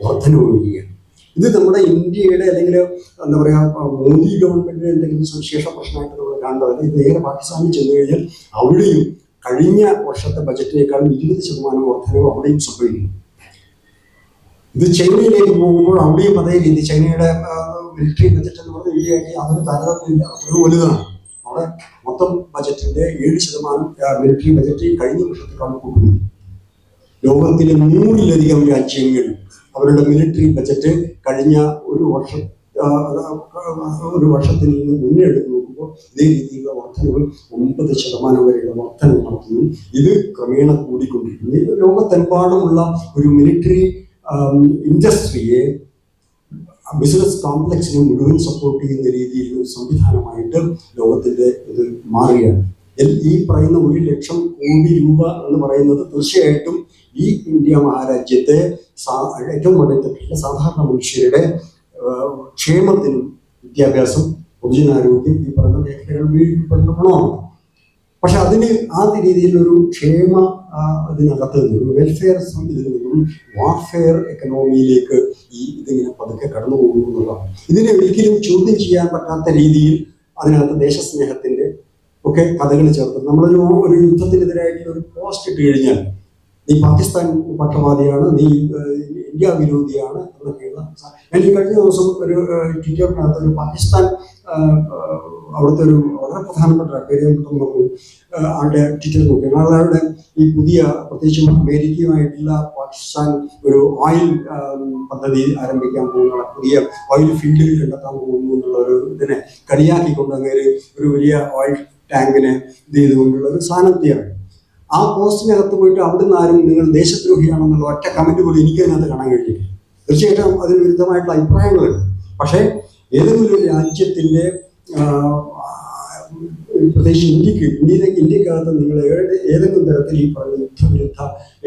Speaker 1: വർധനവ് വരികയാണ്. ഇത് നമ്മുടെ ഇന്ത്യയുടെ അല്ലെങ്കിൽ എന്താ പറയുക മോദി ഗവൺമെന്റിന് എന്തെങ്കിലും സവിശേഷ പ്രശ്നമായിട്ട് നമ്മൾ കാണേണ്ടത്. ഇത് നേരെ പാകിസ്ഥാനിൽ ചെന്ന് കഴിഞ്ഞാൽ അവിടെയും കഴിഞ്ഞ വർഷത്തെ ബജറ്റിനേക്കാളും 20% വർധനവ് അവിടെയും സംഭവിക്കുന്നു. ഇത് ചൈനയിലേക്ക് പോകുമ്പോൾ അവിടെയും അതേ രീതി ചൈനയുടെ മിലിറ്ററി ബജറ്റ് എന്ന് പറഞ്ഞാൽ ഇന്ത്യയായിട്ട് യാതൊരു താരതമ്യമില്ല, അതൊരു വലുതാണ്. അവിടെ മൊത്തം ബജറ്റിന്റെ 7% മിലിറ്ററി ബജറ്റ് കഴിഞ്ഞ വർഷത്തെക്കാളും കൂടുന്നു. ലോകത്തിലെ 100-ലധികം രാജ്യങ്ങൾ അവരുടെ മിലിറ്ററി ബജറ്റ് കഴിഞ്ഞ ഒരു വർഷത്തിൽ നിന്ന് മുന്നേ എടുത്ത് നോക്കുമ്പോൾ ഇതേ രീതിയിലുള്ള വർധനവ് 9% വരെയുള്ള വർധനവ് നടത്തുന്നു. ഇത് ക്രമേണ കൂടിക്കൊണ്ടിരിക്കുന്നു. ലോകത്തെമ്പാടുമുള്ള ഒരു മിലിറ്ററി ഇൻഡസ്ട്രിയെ ബിസിനസ് കോംപ്ലക്സിനെ മുഴുവൻ സപ്പോർട്ട് ചെയ്യുന്ന രീതിയിലുള്ള സംവിധാനമായിട്ട് ലോകത്തിന്റെ ഇത് മാറുകയാണ്. ഈ പറയുന്ന 1,00,000 കോടി രൂപ എന്ന് പറയുന്നത് തീർച്ചയായിട്ടും ഈ ഇന്ത്യ മഹാരാജ്യത്തെ ഏറ്റവും അടിത്തട്ടിലെ സാധാരണ മനുഷ്യരുടെ ക്ഷേമത്തിനും വിദ്യാഭ്യാസം, പൊതുജനാരോഗ്യം ഈ പറയുന്ന മേഖലകൾ വീഴ്ചപ്പെടുന്ന ഗുണമാണ്. പക്ഷെ അതിന് ആ രീതിയിലൊരു ക്ഷേമ അതിനകത്ത് നിന്നും വെൽഫെയർ ഇതിൽ നിന്നും വാർഫെയർ എക്കണോമിയിലേക്ക് ഇതിങ്ങനെ പതുക്കെ കടന്നു പോകുന്നു എന്നുള്ളതാണ്. ഇതിനെ ഒരിക്കലും ചോദ്യം ചെയ്യാൻ പറ്റാത്ത രീതിയിൽ അതിനകത്ത് ദേശസ്നേഹത്തിന്റെ ഒക്കെ കഥകൾ ചേർത്ത് നമ്മളൊരു യുദ്ധത്തിനെതിരായിട്ടുള്ള ഒരു പോസ്റ്റ് ഇട്ട് കഴിഞ്ഞാൽ നീ പാകിസ്ഥാൻ പക്ഷപാതിയാണ്, നീ ഇന്ത്യ വിരോധിയാണ് എന്നൊക്കെയുള്ള ഞാൻ ഈ കഴിഞ്ഞ ദിവസം ഒരു ട്വിറ്ററിനകത്ത് ഒരു പാകിസ്ഥാൻ അവിടുത്തെ ഒരു വളരെ പ്രധാനപ്പെട്ട പേര് ആളുടെ ട്വിറ്റർ നോക്കിയാണ്. ആളുടെ ഈ പുതിയ പ്രത്യേകിച്ചും അമേരിക്കയുമായിട്ടുള്ള പാകിസ്ഥാൻ ഒരു ഓയിൽ പദ്ധതി ആരംഭിക്കാൻ പോകുന്ന പുതിയ ഓയിൽ ഫീൽഡിൽ കണ്ടെത്താൻ പോകുന്നു എന്നുള്ള ഒരു ഇതിനെ കളിയാക്കിക്കൊണ്ട് അങ്ങനെ ഒരു വലിയ ഓയിൽ ടാങ്കിനെ ഇത് ചെയ്തുകൊണ്ടുള്ള ഒരു സാന്നിധ്യമാണ്. ആ പോസ്റ്റിനകത്ത് പോയിട്ട് അവിടുന്ന് ആരും നിങ്ങൾ ദേശദ്രോഹിയാണെന്നുള്ള ഒറ്റ കമന്റ് പോലും എനിക്ക് അതിനകത്ത് കാണാൻ കഴിഞ്ഞില്ല. തീർച്ചയായിട്ടും അതിന് വിരുദ്ധമായിട്ടുള്ള അഭിപ്രായങ്ങളുണ്ട്. പക്ഷേ ഏതെങ്കിലും ഒരു രാജ്യത്തിന്റെ പ്രത്യേകിച്ച് ഇന്ത്യക്കകത്ത് നിങ്ങൾ ഏതെങ്കിലും തരത്തിൽ ഈ പറയുന്ന യുദ്ധവിരുദ്ധ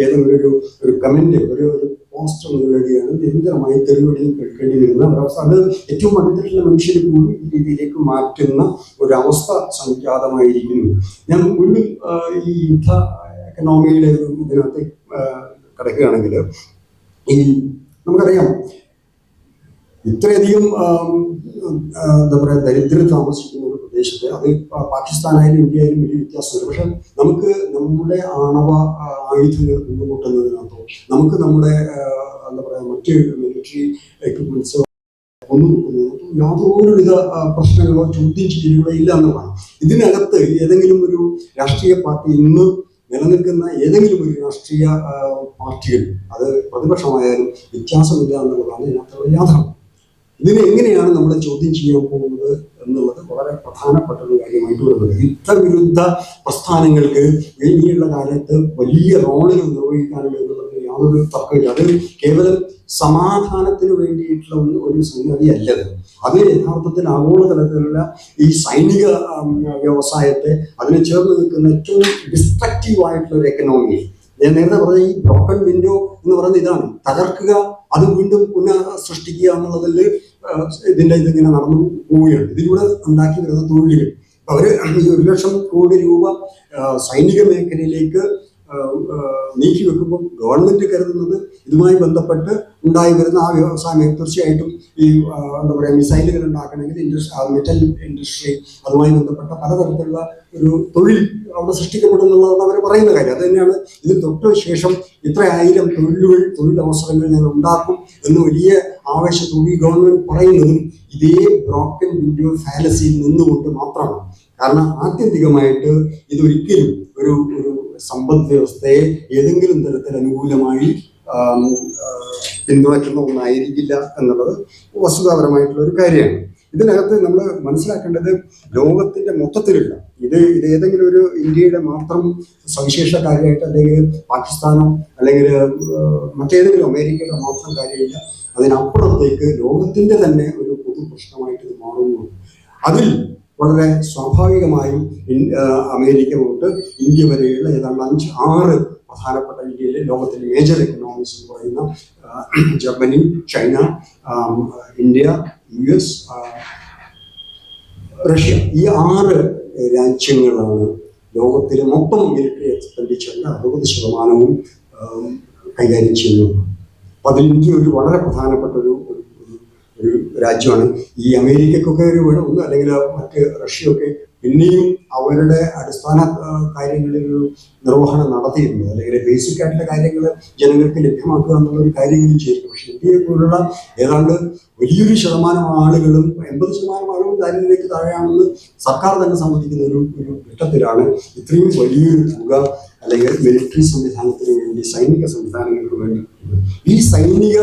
Speaker 1: ഏതെങ്കിലും ഒരു കമന്റ് ഒരു പോസ്റ്റർ നിങ്ങളിടുകയാണ് നിരന്തരമായി തെരുവടിയിൽ കേൾക്കേണ്ടി വരുന്ന ഒരവസ്ഥ. അത് ഏറ്റവും അടുത്തിട്ടുള്ള മനുഷ്യർ കൂടി ഈ രീതിയിലേക്ക് മാറ്റുന്ന ഒരവസ്ഥ സംജാതമായിരിക്കുന്നു. ഞാൻ വീണ്ടും ഈ യുദ്ധ എക്കണോമിയുടെ ഒരു ഇതിനകത്ത് കിടക്കുകയാണെങ്കിൽ ഈ നമുക്കറിയാം ഇത്രയധികം എന്താ പറയുക ദരിദ്രർ താമസിക്കുന്ന ഒരു പ്രദേശത്ത് അത് പാകിസ്ഥാനായാലും ഇന്ത്യ ആയാലും വലിയ വ്യത്യാസമില്ല. പക്ഷെ നമുക്ക് നമ്മുടെ ആണവ ആയുധങ്ങൾ കൊണ്ടുകൂട്ടുന്നതിനകത്തോ നമുക്ക് നമ്മുടെ എന്താ പറയുക മറ്റ് മിലിറ്ററി എക്യുപ്മെന്റ്സോ കൊണ്ടുകൂട്ടുന്നതിനകത്തോ യാതൊരുവിധ പ്രശ്നങ്ങളോ ചോദ്യം ചെയ്യലുകളോ ഇല്ല എന്നുള്ളതാണ്. ഇതിനകത്ത് ഏതെങ്കിലും ഒരു രാഷ്ട്രീയ പാർട്ടി ഇന്ന് നിലനിൽക്കുന്ന ഏതെങ്കിലും ഒരു രാഷ്ട്രീയ പാർട്ടികൾ അത് പ്രതിപക്ഷമായാലും വ്യത്യാസമില്ല എന്നുള്ളതാണ് ഇതിനകത്തുള്ള യാഥാർത്ഥ്യം. ഇതിനെ എങ്ങനെയാണ് നമ്മൾ ചോദ്യം ചെയ്യാൻ പോകുന്നത് എന്നുള്ളത് വളരെ പ്രധാനപ്പെട്ട ഒരു കാര്യമായിട്ട് വരുന്നത്. യുദ്ധവിരുദ്ധ പ്രസ്ഥാനങ്ങൾക്ക് ഇനിയുള്ള കാലത്ത് വലിയ റോളുകൾ നിർവഹിക്കാനുള്ള എന്നുള്ളത് യാതൊരു തർക്കമില്ല. അത് കേവലം സമാധാനത്തിന് വേണ്ടിയിട്ടുള്ള ഒരു സംഗതിയല്ലത്. അത് യഥാർത്ഥത്തിൽ ആഗോളതലത്തിലുള്ള ഈ സൈനിക വ്യവസായത്തെ അതിനെ ചേർന്ന് നിൽക്കുന്ന ഏറ്റവും ഡിസ്ട്രക്റ്റീവ് ആയിട്ടുള്ള ഒരു എക്കണോമി. ഞാൻ നേരത്തെ പറഞ്ഞ ഈ ബ്രോക്കൺ വിൻഡോ എന്ന് പറയുന്നത് ഇതാണ്, തകർക്കുക അത് വീണ്ടും പുനഃ സൃഷ്ടിക്കുക എന്നുള്ളതിൽ ഇതിങ്ങനെ നടന്നു പോവുകയാണ്. ഇതിലൂടെ ഉണ്ടാക്കി വരുന്ന തൊഴിലുകൾ അവര് ഈ 1,00,000 കോടി രൂപ സൈനിക മേഖലയിലേക്ക് നീക്കി വെക്കുമ്പോൾ ഗവൺമെന്റ് കരുതുന്നത് ഇതുമായി ബന്ധപ്പെട്ട് ഉണ്ടായി വരുന്ന ആ വ്യവസായം തീർച്ചയായിട്ടും ഈ എന്താ പറയുക മിസൈലുകൾ ഉണ്ടാക്കണമെങ്കിൽ മെറ്റൽ ഇൻഡസ്ട്രി അതുമായി ബന്ധപ്പെട്ട പലതരത്തിലുള്ള ഒരു തൊഴിൽ അവിടെ സൃഷ്ടിക്കപ്പെടുന്നുള്ളതാണ് അവർ പറയുന്ന കാര്യം. അത് തന്നെയാണ് ഇതിന് തൊട്ട് ശേഷം ഇത്ര 1000 തൊഴിലവസരങ്ങൾ ഞങ്ങൾ ഉണ്ടാക്കും എന്ന് വലിയ ആവേശത്തോടെ ഗവൺമെന്റ് പറയുന്നതും ഇതേ ബ്രോക്കൺ വിൻഡോ ഫാലസിയിൽ നിന്നുകൊണ്ട് മാത്രമാണ്. കാരണം ആത്യന്തികമായിട്ട് ഇതൊരിക്കലും ഒരു സമ്പദ് വ്യവസ്ഥയെ ഏതെങ്കിലും തരത്തിൽ അനുകൂലമായി പിന്തുണയ്ക്കുന്ന ഒന്നായിരിക്കില്ല എന്നുള്ളത് വസ്തുതാപരമായിട്ടുള്ള ഒരു കാര്യമാണ്. ഇതിനകത്ത് നമ്മൾ മനസ്സിലാക്കേണ്ടത് ലോകത്തിന്റെ മൊത്തത്തിലുള്ള ഇത് ഏതെങ്കിലും ഒരു ഇന്ത്യയുടെ മാത്രം സവിശേഷ കാര്യമായിട്ട് അല്ലെങ്കിൽ പാകിസ്ഥാനോ അല്ലെങ്കിൽ മറ്റേതെങ്കിലും അമേരിക്കയുടെ മാത്രം കാര്യമില്ല. അതിനപ്പുറത്തേക്ക് ലോകത്തിന്റെ തന്നെ ഒരു പൊതു പ്രശ്നമായിട്ട് ഇത് മാറുന്നു. അതിൽ വളരെ സ്വാഭാവികമായും അമേരിക്ക തൊട്ട് ഇന്ത്യ വരെയുള്ള ഏതാണ്ട് 5-6 പ്രധാനപ്പെട്ട ഇന്ത്യയിലെ ലോകത്തിലെ മേജർ എക്കണോമിക്സ് എന്ന് പറയുന്ന Germany, China, India, US, Russia, ഈ 6 രാജ്യങ്ങളാണ് ലോകത്തിലെ മൊത്തം മിലിറ്ററി എക്സ്പെൻഡിച്ചറിന്റെ 60% കൈകാര്യം ചെയ്യുന്നത്. അപ്പൊ അതിൽ ഇന്ത്യ ഒരു വളരെ പ്രധാനപ്പെട്ട ഒരു രാജ്യമാണ്. ഈ അമേരിക്കക്കൊക്കെ ഒരു ഒന്ന് അല്ലെങ്കിൽ മറ്റ് റഷ്യയൊക്കെ പിന്നെയും അവരുടെ അടിസ്ഥാന കാര്യങ്ങളിൽ ഒരു നിർവഹണം നടത്തിയിരുന്നത്, അല്ലെങ്കിൽ ബേസിക് ആയിട്ടുള്ള കാര്യങ്ങൾ ജനങ്ങൾക്ക് ലഭ്യമാക്കുക എന്നുള്ള ഒരു കാര്യങ്ങളും ചെയ്തിരുന്നു. പക്ഷെ ഇന്ത്യയെ പോലുള്ള ഏതാണ്ട് വലിയൊരു ശതമാനം ആളുകളും 80% ആളുകളും ദാരിദ്ര്യത്തിലേക്ക് താഴെയാണെന്ന് സർക്കാർ തന്നെ സമ്മതിക്കുന്ന ഒരു ഘട്ടത്തിലാണ് ഇത്രയും വലിയൊരു തുക അല്ലെങ്കിൽ മിലിറ്ററി സംവിധാനത്തിന് വേണ്ടി, സൈനിക സംവിധാനങ്ങൾക്ക് വേണ്ടി ഈ സൈനിക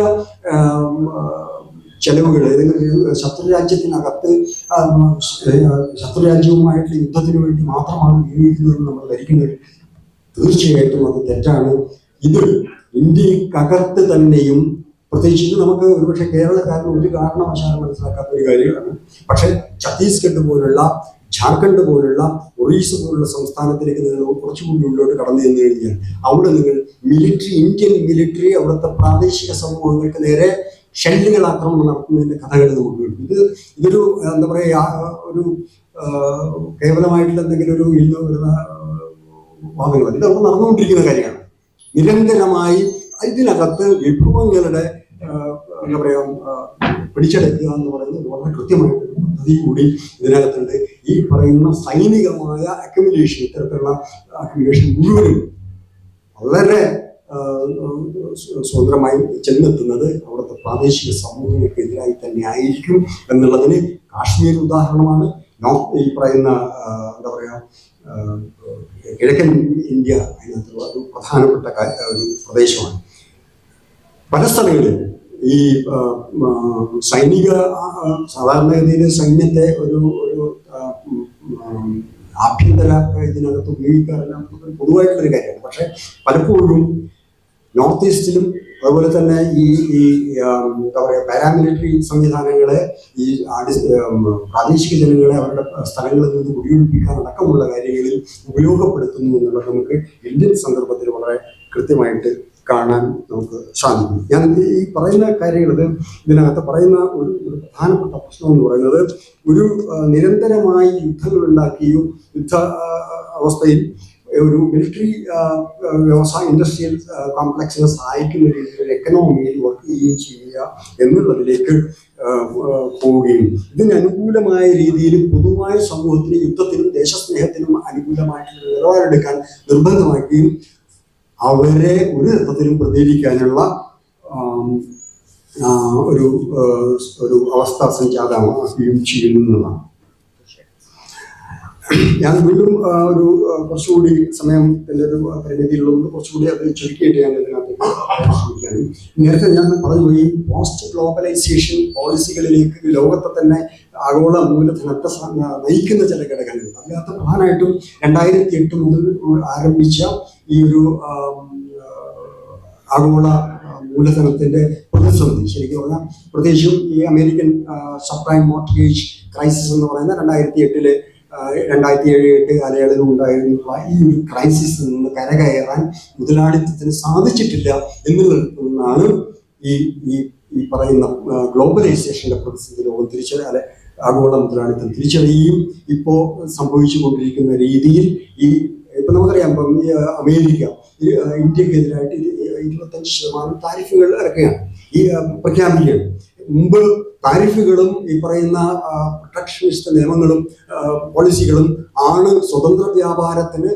Speaker 1: ചെലവുകൾ ഏതെങ്കിലും ശത്രുരാജ്യത്തിനകത്ത് ശത്രുരാജ്യവുമായിട്ടുള്ള യുദ്ധത്തിന് വേണ്ടി മാത്രമാണ് ഉപയോഗിക്കുന്നതെന്ന് നമ്മൾ ധരിക്കുന്നത് തീർച്ചയായിട്ടും അത് തെറ്റാണ്. ഇത് ഇന്ത്യക്കകത്ത് തന്നെയും പ്രത്യേകിച്ച് നമുക്ക് ഒരുപക്ഷെ കേരളക്കാരന് ഒരു കാരണവശാലും മനസ്സിലാക്കാത്ത ഒരു കാര്യമാണ്. പക്ഷെ ഛത്തീസ്ഗഡ് പോലുള്ള, ജാർഖണ്ഡ് പോലുള്ള, ഒറീസ പോലുള്ള സംസ്ഥാനത്തിലേക്ക് നിങ്ങൾ കുറച്ചുകൂടി ഉള്ളിലോട്ട് കടന്നു ചെന്ന് കഴിഞ്ഞാൽ അവിടെ നിങ്ങൾ ഇന്ത്യൻ മിലിറ്ററി അവിടുത്തെ പ്രാദേശിക സമൂഹങ്ങൾക്ക് നേരെ ഷെല്ലുകൾ ആക്രമണം നടത്തുന്നതിന്റെ കഥകൾ നമുക്ക് കിട്ടും. ഇതൊരു എന്താ പറയുക, ഒരു കേവലമായിട്ടുള്ള എന്തെങ്കിലും ഒരു ഇന്ന് വരുന്ന വാദങ്ങളല്ല, ഇതവിടെ നടന്നുകൊണ്ടിരിക്കുന്ന കാര്യമാണ്. നിരന്തരമായി ഇതിനകത്ത് വിഭവങ്ങളുടെ എന്താ പറയുക പിടിച്ചെടുക്കുക എന്ന് പറയുന്നത് വളരെ കൃത്യമായിട്ടൊരു പദ്ധതി കൂടി ഇതിനകത്തുണ്ട്. ഈ പറയുന്ന സൈനികമായ അക്യുമുലേഷൻ, ഇത്തരത്തിലുള്ള അക്യുമുലേഷൻ മുഴുവനും വളരെ സ്വതന്ത്രമായി ചെന്നെത്തുന്നത് അവിടുത്തെ പ്രാദേശിക സമൂഹങ്ങൾക്കെതിരായി തന്നെ ആയിരിക്കും എന്നുള്ളതിന് കാശ്മീർ ഉദാഹരണമാണ്. ഈ പറയുന്ന എന്താ പറയുക കിഴക്കൻ ഇന്ത്യ അതിനകത്തുള്ള ഒരു പ്രധാനപ്പെട്ട ഒരു പ്രദേശമാണ്. പല സ്ഥലങ്ങളിലും ഈ സൈനിക സാധാരണഗതിയിൽ സൈന്യത്തെ ഒരു ആഭ്യന്തര ഇതിനകത്ത് ഉപയോഗിക്കാറില്ല, പൊതുവായിട്ടുള്ളൊരു കാര്യമാണ്. പക്ഷെ പലപ്പോഴും നോർത്ത് ഈസ്റ്റിലും അതുപോലെ തന്നെ ഈ എന്താ പറയുക പാരാമിലിറ്ററി സംവിധാനങ്ങളെ ഈ പ്രാദേശിക ജനങ്ങളെ അവരുടെ സ്ഥലങ്ങളിൽ നിന്ന് കുടിയൊഴിപ്പിക്കാൻ അടക്കമുള്ള കാര്യങ്ങളിൽ ഉപയോഗപ്പെടുത്തുന്നു എന്നുള്ളത് നമുക്ക് ഇന്ത്യൻ സന്ദർഭത്തിൽ വളരെ കൃത്യമായിട്ട് കാണാൻ നമുക്ക് സാധിക്കും. ഞാൻ ഈ പറയുന്ന കാര്യങ്ങൾ ഇതിനകത്ത് പറയുന്ന ഒരു പ്രധാനപ്പെട്ട പ്രശ്നം എന്ന് പറയുന്നത് ഒരു നിരന്തരമായി യുദ്ധങ്ങൾ ഉണ്ടാക്കിയും യുദ്ധ അവസ്ഥയിൽ ഒരു മിലിറ്ററി വ്യവസായ ഇൻഡസ്ട്രിയൽ കോംപ്ലക്സിനെ സഹായിക്കുന്ന രീതിയിൽ ഒരു എക്കണോമിയിൽ വർക്ക് ചെയ്യുകയും ചെയ്യുക എന്നുള്ളതിലേക്ക് പോവുകയും ഇതിന് അനുകൂലമായ രീതിയിൽ പൊതുവായ സമൂഹത്തിന് യുദ്ധത്തിനും ദേശസ്നേഹത്തിനും അനുകൂലമായിട്ടുള്ള നിലപാടെടുക്കാൻ നിർബന്ധമാക്കുകയും അവരെ ഒരു തരത്തിലും പ്രതികരിക്കാനുള്ള ഒരു അവസ്ഥ സംജാതമാക്കുകയും ചെയ്യുന്നതാണ്. ഞാൻ വീണ്ടും ഒരു കുറച്ചുകൂടി സമയത്തിൻ്റെ ഒരു പരിമിതിയുള്ളതുകൊണ്ട് കുറച്ചുകൂടി അത് ചുരുക്കിയിട്ട് ഞാൻ ഇതിനകത്ത് ശ്രമിക്കുകയാണ്. നേരത്തെ ഞാൻ പറഞ്ഞു, ഈ പോസ്റ്റ് ഗ്ലോബലൈസേഷൻ പോളിസികളിലേക്ക് ലോകത്തെ തന്നെ ആഗോള മൂലധനത്തെ നയിക്കുന്ന ചില ഘടകങ്ങളുണ്ട്. അതിനകത്ത് പ്രധാനമായിട്ടും 2008 മുതൽ ആരംഭിച്ച ഈ ഒരു ആഗോള മൂലധനത്തിന്റെ പ്രതിസന്ധി, ശരിക്കും പറഞ്ഞാൽ പ്രത്യേകിച്ചും ഈ അമേരിക്കൻ സബ്പ്രൈം മോർട്ട്ഗേജ് ക്രൈസിസ് എന്ന് പറയുന്ന 2008 2007 കാലയളവിൽ ഉണ്ടായിരുന്ന ഈ ഒരു ക്രൈസിസിൽ നിന്ന് കരകയറാൻ മുതലാളിത്തത്തിന് സാധിച്ചിട്ടില്ല എന്നുള്ളതിൽ നിന്നാണ് ഈ പറയുന്ന ഗ്ലോബലൈസേഷന്റെ പ്രതിസന്ധി ലോകം തിരിച്ചറിയാതെ ആഗോള മുതലാളിത്തം തിരിച്ചറിയുകയും ഇപ്പോൾ സംഭവിച്ചു കൊണ്ടിരിക്കുന്ന രീതിയിൽ ഇപ്പൊ നമുക്കറിയാം, ഇപ്പം അമേരിക്ക ഇന്ത്യക്കെതിരായിട്ട് 25% താരിഫുകൾ ഇറക്കുകയാണ്, ഈ പ്രഖ്യാപിക്കുകയാണ്. മുമ്പ് താരിഫുകളും ഈ പറയുന്ന പ്രൊട്ടക്ഷനിസ്റ്റ് നിയമങ്ങളും പോളിസികളും ആണ് സ്വതന്ത്ര വ്യാപാരത്തിന്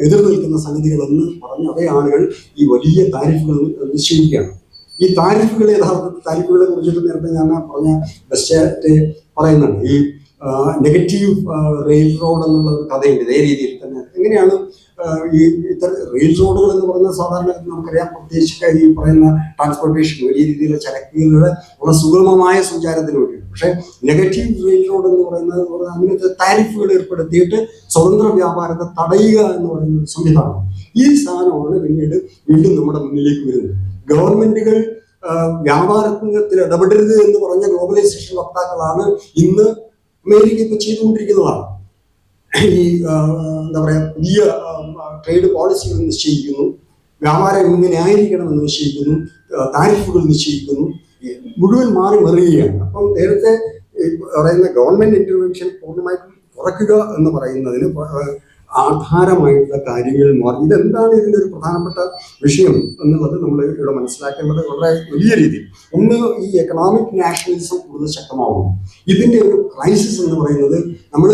Speaker 1: എതിർ നിൽക്കുന്ന സംഗതികളെന്ന് പറഞ്ഞ അതേ ആളുകൾ ഈ വലിയ താരിഫുകൾ നിശ്ചയിക്കുകയാണ്. ഈ താരിഫുകൾ യഥാർത്ഥ താരിഫുകളെ കുറിച്ചിട്ട് നേരത്തെ ഞാൻ പറഞ്ഞ ബെസ്റ്റ് പറയുന്നുണ്ട്. ഈ നെഗറ്റീവ് റെയിൽ റോഡ് എന്നുള്ള ഒരു കഥയുണ്ട്. ഇതേ രീതിയിൽ തന്നെ എങ്ങനെയാണ് ഈ ഇത്തര റെയിൽ റോഡുകൾ എന്ന് പറയുന്ന സാധാരണ നമുക്കറിയാം, പ്രത്യേകിച്ച് ഈ പറയുന്ന ട്രാൻസ്പോർട്ടേഷൻ വലിയ രീതിയിലുള്ള ചരക്കുകളുടെ ഉള്ള സുഗമമായ സഞ്ചാരത്തിന് വേണ്ടിയാണ്. പക്ഷേ നെഗറ്റീവ് റെയിൽ റോഡ് എന്ന് പറയുന്നത് അങ്ങനത്തെ താരിഫുകൾ ഏർപ്പെടുത്തിയിട്ട് സ്വതന്ത്ര വ്യാപാരത്തെ തടയുക എന്ന് പറയുന്ന ഒരു സംവിധാനം. ഈ സാധനമാണ് പിന്നീട് വീണ്ടും നമ്മുടെ മുന്നിലേക്ക് വരുന്നത്. ഗവൺമെന്റുകൾ വ്യാപാരത്തിൽ ഇടപെടരുത് എന്ന് പറഞ്ഞ ഗ്ലോബലൈസേഷൻ വക്താക്കളാണ് ഇന്ന് അമേരിക്ക ഇപ്പൊ ചെയ്തുകൊണ്ടിരിക്കുന്നതാണ്. ഈ എന്താ പറയാ, പുതിയ ട്രേഡ് പോളിസികൾ നിശ്ചയിക്കുന്നു, വ്യാപാരം ഇങ്ങനെ ആയിരിക്കണമെന്ന് നിശ്ചയിക്കുന്നു, താരിഫുകൾ നിശ്ചയിക്കുന്നു, മുഴുവൻ മാറി മറിയുകയാണ്. അപ്പം നേരത്തെ പറയുന്ന ഗവൺമെന്റ് ഇന്റർവെൻഷൻ പൂർണ്ണമായിട്ടും കുറയ്ക്കുക എന്ന് പറയുന്നതിന് ആധാരമായിട്ടുള്ള കാര്യങ്ങൾ മാറി. ഇതെന്താണ് ഇതിൻ്റെ ഒരു പ്രധാനപ്പെട്ട വിഷയം എന്നുള്ളത് നമ്മൾ ഇവിടെ മനസ്സിലാക്കേണ്ടത് വളരെ വലിയ രീതിയിൽ. ഒന്ന്, ഈ എക്കണോമിക് നാഷണലിസം കൂടുതൽ ശക്തമാവുന്നു. ഇതിൻ്റെ ഒരു ക്രൈസിസ് എന്ന് പറയുന്നത്, നമ്മൾ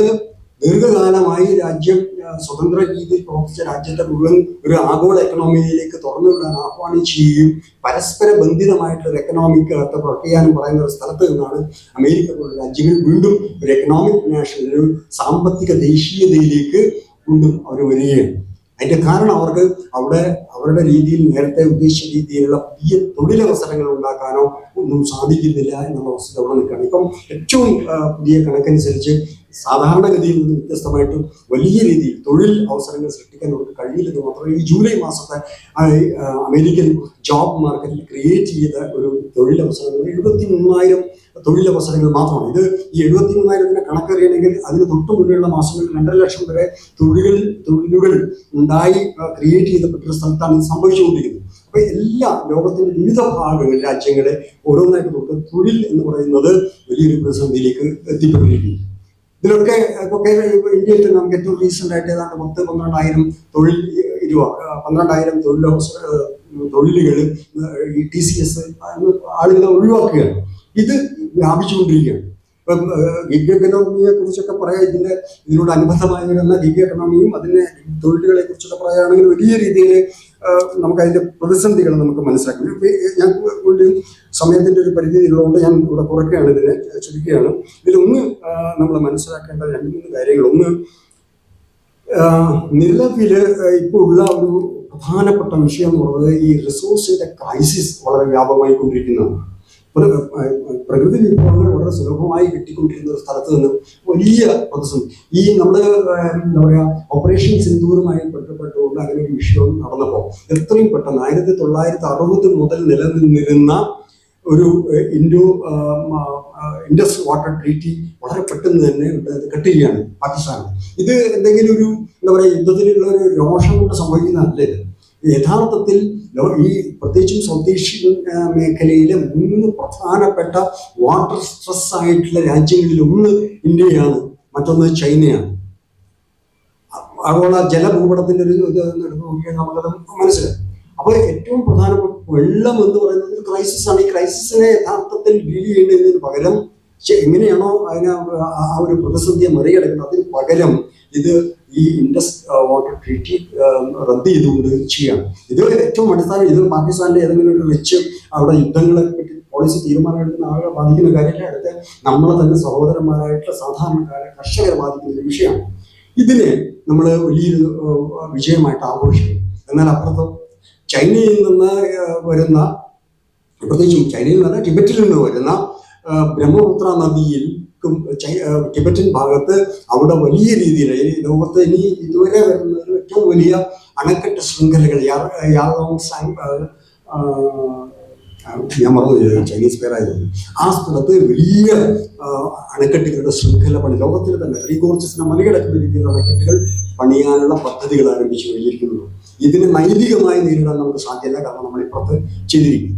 Speaker 1: ദീർഘകാലമായി രാജ്യം സ്വതന്ത്ര രീതിയിൽ പ്രവർത്തിച്ച രാജ്യത്തെ മുഴുവൻ ഒരു ആഗോള എക്കണോമിയിലേക്ക് തുറന്നുവിടാൻ ആഹ്വാനം ചെയ്യുകയും പരസ്പര ബന്ധിതമായിട്ടുള്ള ഒരു എക്കണോമിക് പ്രവർത്തിക്കാനും ചെയ്യാനും പറയുന്ന ഒരു സ്ഥലത്ത് നിന്നാണ് അമേരിക്ക പോലുള്ള രാജ്യങ്ങൾ വീണ്ടും ഒരു എക്കണോമിക് നാഷണൽ, ഒരു സാമ്പത്തിക ദേശീയതയിലേക്ക് വീണ്ടും അവർ വരികയാണ്. അതിന്റെ കാരണം അവർക്ക് അവിടെ അവരുടെ രീതിയിൽ നേരത്തെ ഉദ്ദേശിച്ച രീതിയിലുള്ള പുതിയ തൊഴിലവസരങ്ങൾ ഉണ്ടാക്കാനോ ഒന്നും സാധിക്കുന്നില്ല എന്നുള്ള വസ്തുത അവിടെ നിൽക്കുകയാണ്. ഇപ്പം ഏറ്റവും പുതിയ കണക്കനുസരിച്ച് സാധാരണഗതിയിൽ നിന്ന് വ്യത്യസ്തമായിട്ട് വലിയ രീതിയിൽ തൊഴിൽ അവസരങ്ങൾ സൃഷ്ടിക്കാൻ അവർക്ക് കഴിയില്ലെന്ന് മാത്രമേ ഈ ജൂലൈ മാസത്തെ അമേരിക്കൻ ജോബ് മാർക്കറ്റിൽ ക്രിയേറ്റ് ചെയ്ത ഒരു തൊഴിലവസരങ്ങൾ 73,000 തൊഴിലവസരങ്ങൾ മാത്രമാണ്. ഇത് ഈ 73,000 കണക്കറിയണമെങ്കിൽ അതിന് തൊട്ടു മുന്നിലുള്ള മാസങ്ങളിൽ 2.5 ലക്ഷം വരെ തൊഴിലുകൾ ഉണ്ടായി ക്രിയേറ്റ് ചെയ്തപ്പെട്ടൊരു സ്ഥലത്താണ് ഇത് സംഭവിച്ചുകൊണ്ടിരിക്കുന്നത്. അപ്പൊ എല്ലാ ലോകത്തിന്റെ വിവിധ ഭാഗങ്ങളിൽ രാജ്യങ്ങളെ ഓരോന്നായിട്ട് തൊട്ട് തൊഴിൽ എന്ന് പറയുന്നത് വലിയൊരു പ്രതിസന്ധിയിലേക്ക് എത്തിപ്പെട്ടിരിക്കുന്നു. ഇതിലൊക്കെ ഇന്ത്യയിൽ തന്നെ നമുക്ക് ഏറ്റവും റീസെന്റ് ആയിട്ട് ഏതാണ്ട് 12,000 തൊഴിലുകൾ ഈ TCS ആളുകളെ ഒഴിവാക്കുകയാണ്. ഇത് വ്യാപിച്ചുകൊണ്ടിരിക്കുകയാണ്. ഇപ്പം ഗിഗ് എക്കണോമിയെ കുറിച്ചൊക്കെ പറയാം. ഇതിനോട് അനുബന്ധമായി വരുന്ന ഗിഗ് എക്കണോമിയും അതിന്റെ തൊഴിലുകളെ കുറിച്ചൊക്കെ പറയുകയാണെങ്കിൽ വലിയ രീതിയിൽ നമുക്ക് അതിന്റെ പ്രതിസന്ധികൾ നമുക്ക് മനസ്സിലാക്കാം. ഞാൻ സമയത്തിന്റെ ഒരു പരിധി ഉള്ളതുകൊണ്ട് ഞാൻ ഇവിടെ കുറയ്ക്കുകയാണ്, ഇതിനെ ചുരുക്കുകയാണ്. ഇതിലൊന്ന് നമ്മൾ മനസ്സിലാക്കേണ്ട 2-3 കാര്യങ്ങൾ. ഒന്ന്, നിലവില് ഇപ്പോൾ ഉള്ള ഒരു പ്രധാനപ്പെട്ട വിഷയം എന്ന് പറയുന്നത് ഈ റിസോഴ്സിന്റെ ക്രൈസിസ് വളരെ വ്യാപകമായി കൊണ്ടിരിക്കുന്നതാണ്. പ്രകൃതി വിഭവങ്ങൾ വളരെ സുലഭമായി കിട്ടിക്കൊണ്ടിരുന്ന ഒരു സ്ഥലത്ത് നിന്ന് വലിയ പ്രതിസന്ധി. ഈ നമ്മൾ എന്താ പറയാ, ഓപ്പറേഷൻ സിന്ദൂറുമായി ബന്ധപ്പെട്ടുകൊണ്ട് അങ്ങനെ ഒരു വിഷയം നടന്നപ്പോൾ എത്രയും പെട്ടെന്ന് 1960 മുതൽ നിലനിന്നിരുന്ന ഒരു ഇൻഡസ് വാട്ടർ ട്രീറ്റി വളരെ പെട്ടെന്ന് തന്നെ കട്ട് ചെയ്യുകയാണ് പാകിസ്ഥാൻ. ഇത് എന്തെങ്കിലും ഒരു എന്താ പറയുക, യുദ്ധത്തിലുള്ള ഒരു രോഷം കൊണ്ട് സംഭവിക്കുന്നതല്ല. ഇത് യഥാർത്ഥത്തിൽ ഈ പ്രത്യേകിച്ചും സൗത്ത് ഏഷ്യൻ മേഖലയിലെ 3 പ്രധാനപ്പെട്ട വാട്ടർ സ്ട്രെസ് ആയിട്ടുള്ള രാജ്യങ്ങളിൽ ഒന്ന് ഇന്ത്യയാണ്, മറ്റൊന്ന് ചൈനയാണ്. ആഗോള ജലഭൂപടത്തിന്റെ ഒരു ഇത് എടുത്ത് നോക്കിയാൽ നമുക്കത് മനസ്സിലാക്കും. അപ്പോൾ ഏറ്റവും പ്രധാനപ്പെട്ട വെള്ളം എന്ന് പറയുന്നത് ഒരു ക്രൈസിസ് ആണ്. ഈ ക്രൈസിസിനെ യഥാർത്ഥത്തിൽ ഡീൽ ചെയ്യുന്നതിന് പകരം എങ്ങനെയാണോ അതിനെ ആ ഒരു പ്രതിസന്ധിയെ മറികടക്കുന്നത്, അതിന് പകരം ഇത് ഈ ഇൻഡസ് വാട്ടർ ട്രീറ്റി റദ്ദ് ചെയ്തുകൊണ്ട് ചെയ്യാണ്. ഇത് ഏറ്റവും അടിസ്ഥാനം. ഇത് പാകിസ്ഥാനിലെ ഏതെങ്കിലും ഒരു റിച്ച് അവിടെ യുദ്ധങ്ങളെ പറ്റി പോളിസി തീരുമാനമെടുക്കുന്ന ആളുകളെ ബാധിക്കുന്ന കാര്യമല്ല, അടുത്ത് നമ്മളെ തന്നെ സഹോദരന്മാരായിട്ടുള്ള സാധാരണക്കാരെ കർഷകരെ ബാധിക്കുന്ന ഒരു വിഷയമാണ്. ഇതിനെ നമ്മൾ വലിയൊരു വിജയമായിട്ട് ആഘോഷിക്കും. എന്നാൽ അപ്പുറത്ത് ചൈനയിൽ നിന്ന് വരുന്ന, പ്രത്യേകിച്ചും ചൈനയിൽ നിന്ന് ടിബറ്റിൽ നിന്ന് വരുന്ന ബ്രഹ്മപുത്ര നദിയിൽ ടിബറ്റൻ ഭാഗത്ത് അവിടെ വലിയ രീതിയിൽ ഈ ലോകത്ത് ഇനി ഇതുവരെ വരുന്നതിൽ ഏറ്റവും വലിയ അണക്കെട്ട് ശൃംഖലകൾ, ഞാൻ മറന്നു ചൈനീസ് പേരായിരുന്നു, ആ സ്ഥലത്ത് വലിയ അണക്കെട്ടുകളുടെ ശൃംഖല പണി, ലോകത്തിൽ തന്നെ 3 ഗോർജസിനെ മറികടക്കുന്ന രീതിയിലുള്ള അണക്കെട്ടുകൾ പണിയാനുള്ള പദ്ധതികൾ ആരംഭിച്ചു കഴിഞ്ഞിരിക്കുന്നു. ഇതിനെ നൈതികമായി നേരിടാൻ നമുക്ക് സാധ്യമല്ല, കാരണം നമ്മളിപ്പുറത്ത് ചെയ്തിരിക്കും.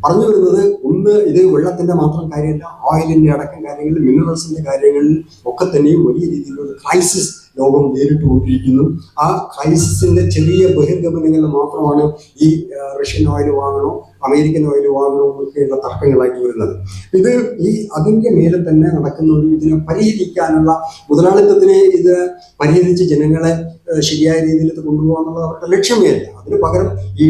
Speaker 1: പറഞ്ഞു വരുന്നത്, ഒന്ന്, ഇത് വെള്ളത്തിന്റെ മാത്രം കാര്യമല്ല, ഓയിലിന്റെ അടക്കം കാര്യങ്ങളിൽ, മിനറൽസിന്റെ കാര്യങ്ങളിൽ ഒക്കെ തന്നെയും വലിയ രീതിയിലുള്ള ക്രൈസിസ് ലോകം നേരിട്ടുകൊണ്ടിരിക്കുന്നു. ആ ക്രൈസിസിന്റെ ചെറിയ ബഹിർഗമനങ്ങൾ മാത്രമാണ് ഈ റഷ്യൻ ഓയിൽ വാങ്ങണോ, അമേരിക്കൻ ഓയിൽ വാങ്ങുന്നതൊക്കെയുള്ള തർക്കങ്ങളായിട്ട് വരുന്നത്. ഇത് അതിൻ്റെ മേലെ തന്നെ നടക്കുന്ന ഒരു ഇതിനെ പരിഹരിക്കാനുള്ള മുതലാളിത്തത്തിനെ ഇത് പരിഹരിച്ച് ജനങ്ങളെ ശരിയായ രീതിയിൽ ഇത് കൊണ്ടുപോകുക എന്നുള്ളത് അവരുടെ ലക്ഷ്യമേ അല്ല. അതിന് പകരം ഈ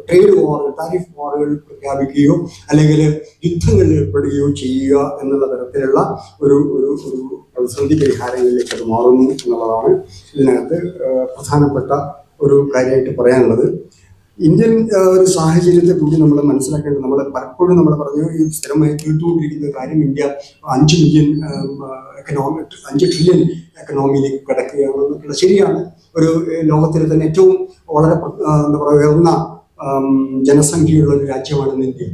Speaker 1: ട്രേഡ് വാറുകൾ, താരിഫ് വാറുകൾ പ്രഖ്യാപിക്കുകയോ അല്ലെങ്കിൽ യുദ്ധങ്ങളിൽ ഏർപ്പെടുകയോ ചെയ്യുക എന്നുള്ള തരത്തിലുള്ള ഒരു പ്രതിസന്ധി പരിഹാരങ്ങളിലേക്ക് അത് മാറുന്നു എന്നുള്ളതാണ് ഇതിനകത്ത് പ്രധാനപ്പെട്ട ഒരു കാര്യമായിട്ട് പറയാനുള്ളത്. ഇന്ത്യൻ ഒരു സാഹചര്യത്തെ കൂടി നമ്മൾ മനസ്സിലാക്കേണ്ടത്, നമ്മൾ പലപ്പോഴും നമ്മൾ പറഞ്ഞു ഈ സ്ഥിരമായി കേട്ടുകൊണ്ടിരിക്കുന്ന കാര്യം ഇന്ത്യ 5 ട്രില്യൺ എക്കണോമിയിലേക്ക് കിടക്കുകയാണെന്നൊക്കെ ശരിയാണ്. ഒരു ലോകത്തിലെ തന്നെ ഏറ്റവും വളരെ എന്താ പറയുക ഉയർന്ന ജനസംഖ്യയുള്ള ഒരു രാജ്യമാണ് ഇന്ത്യ.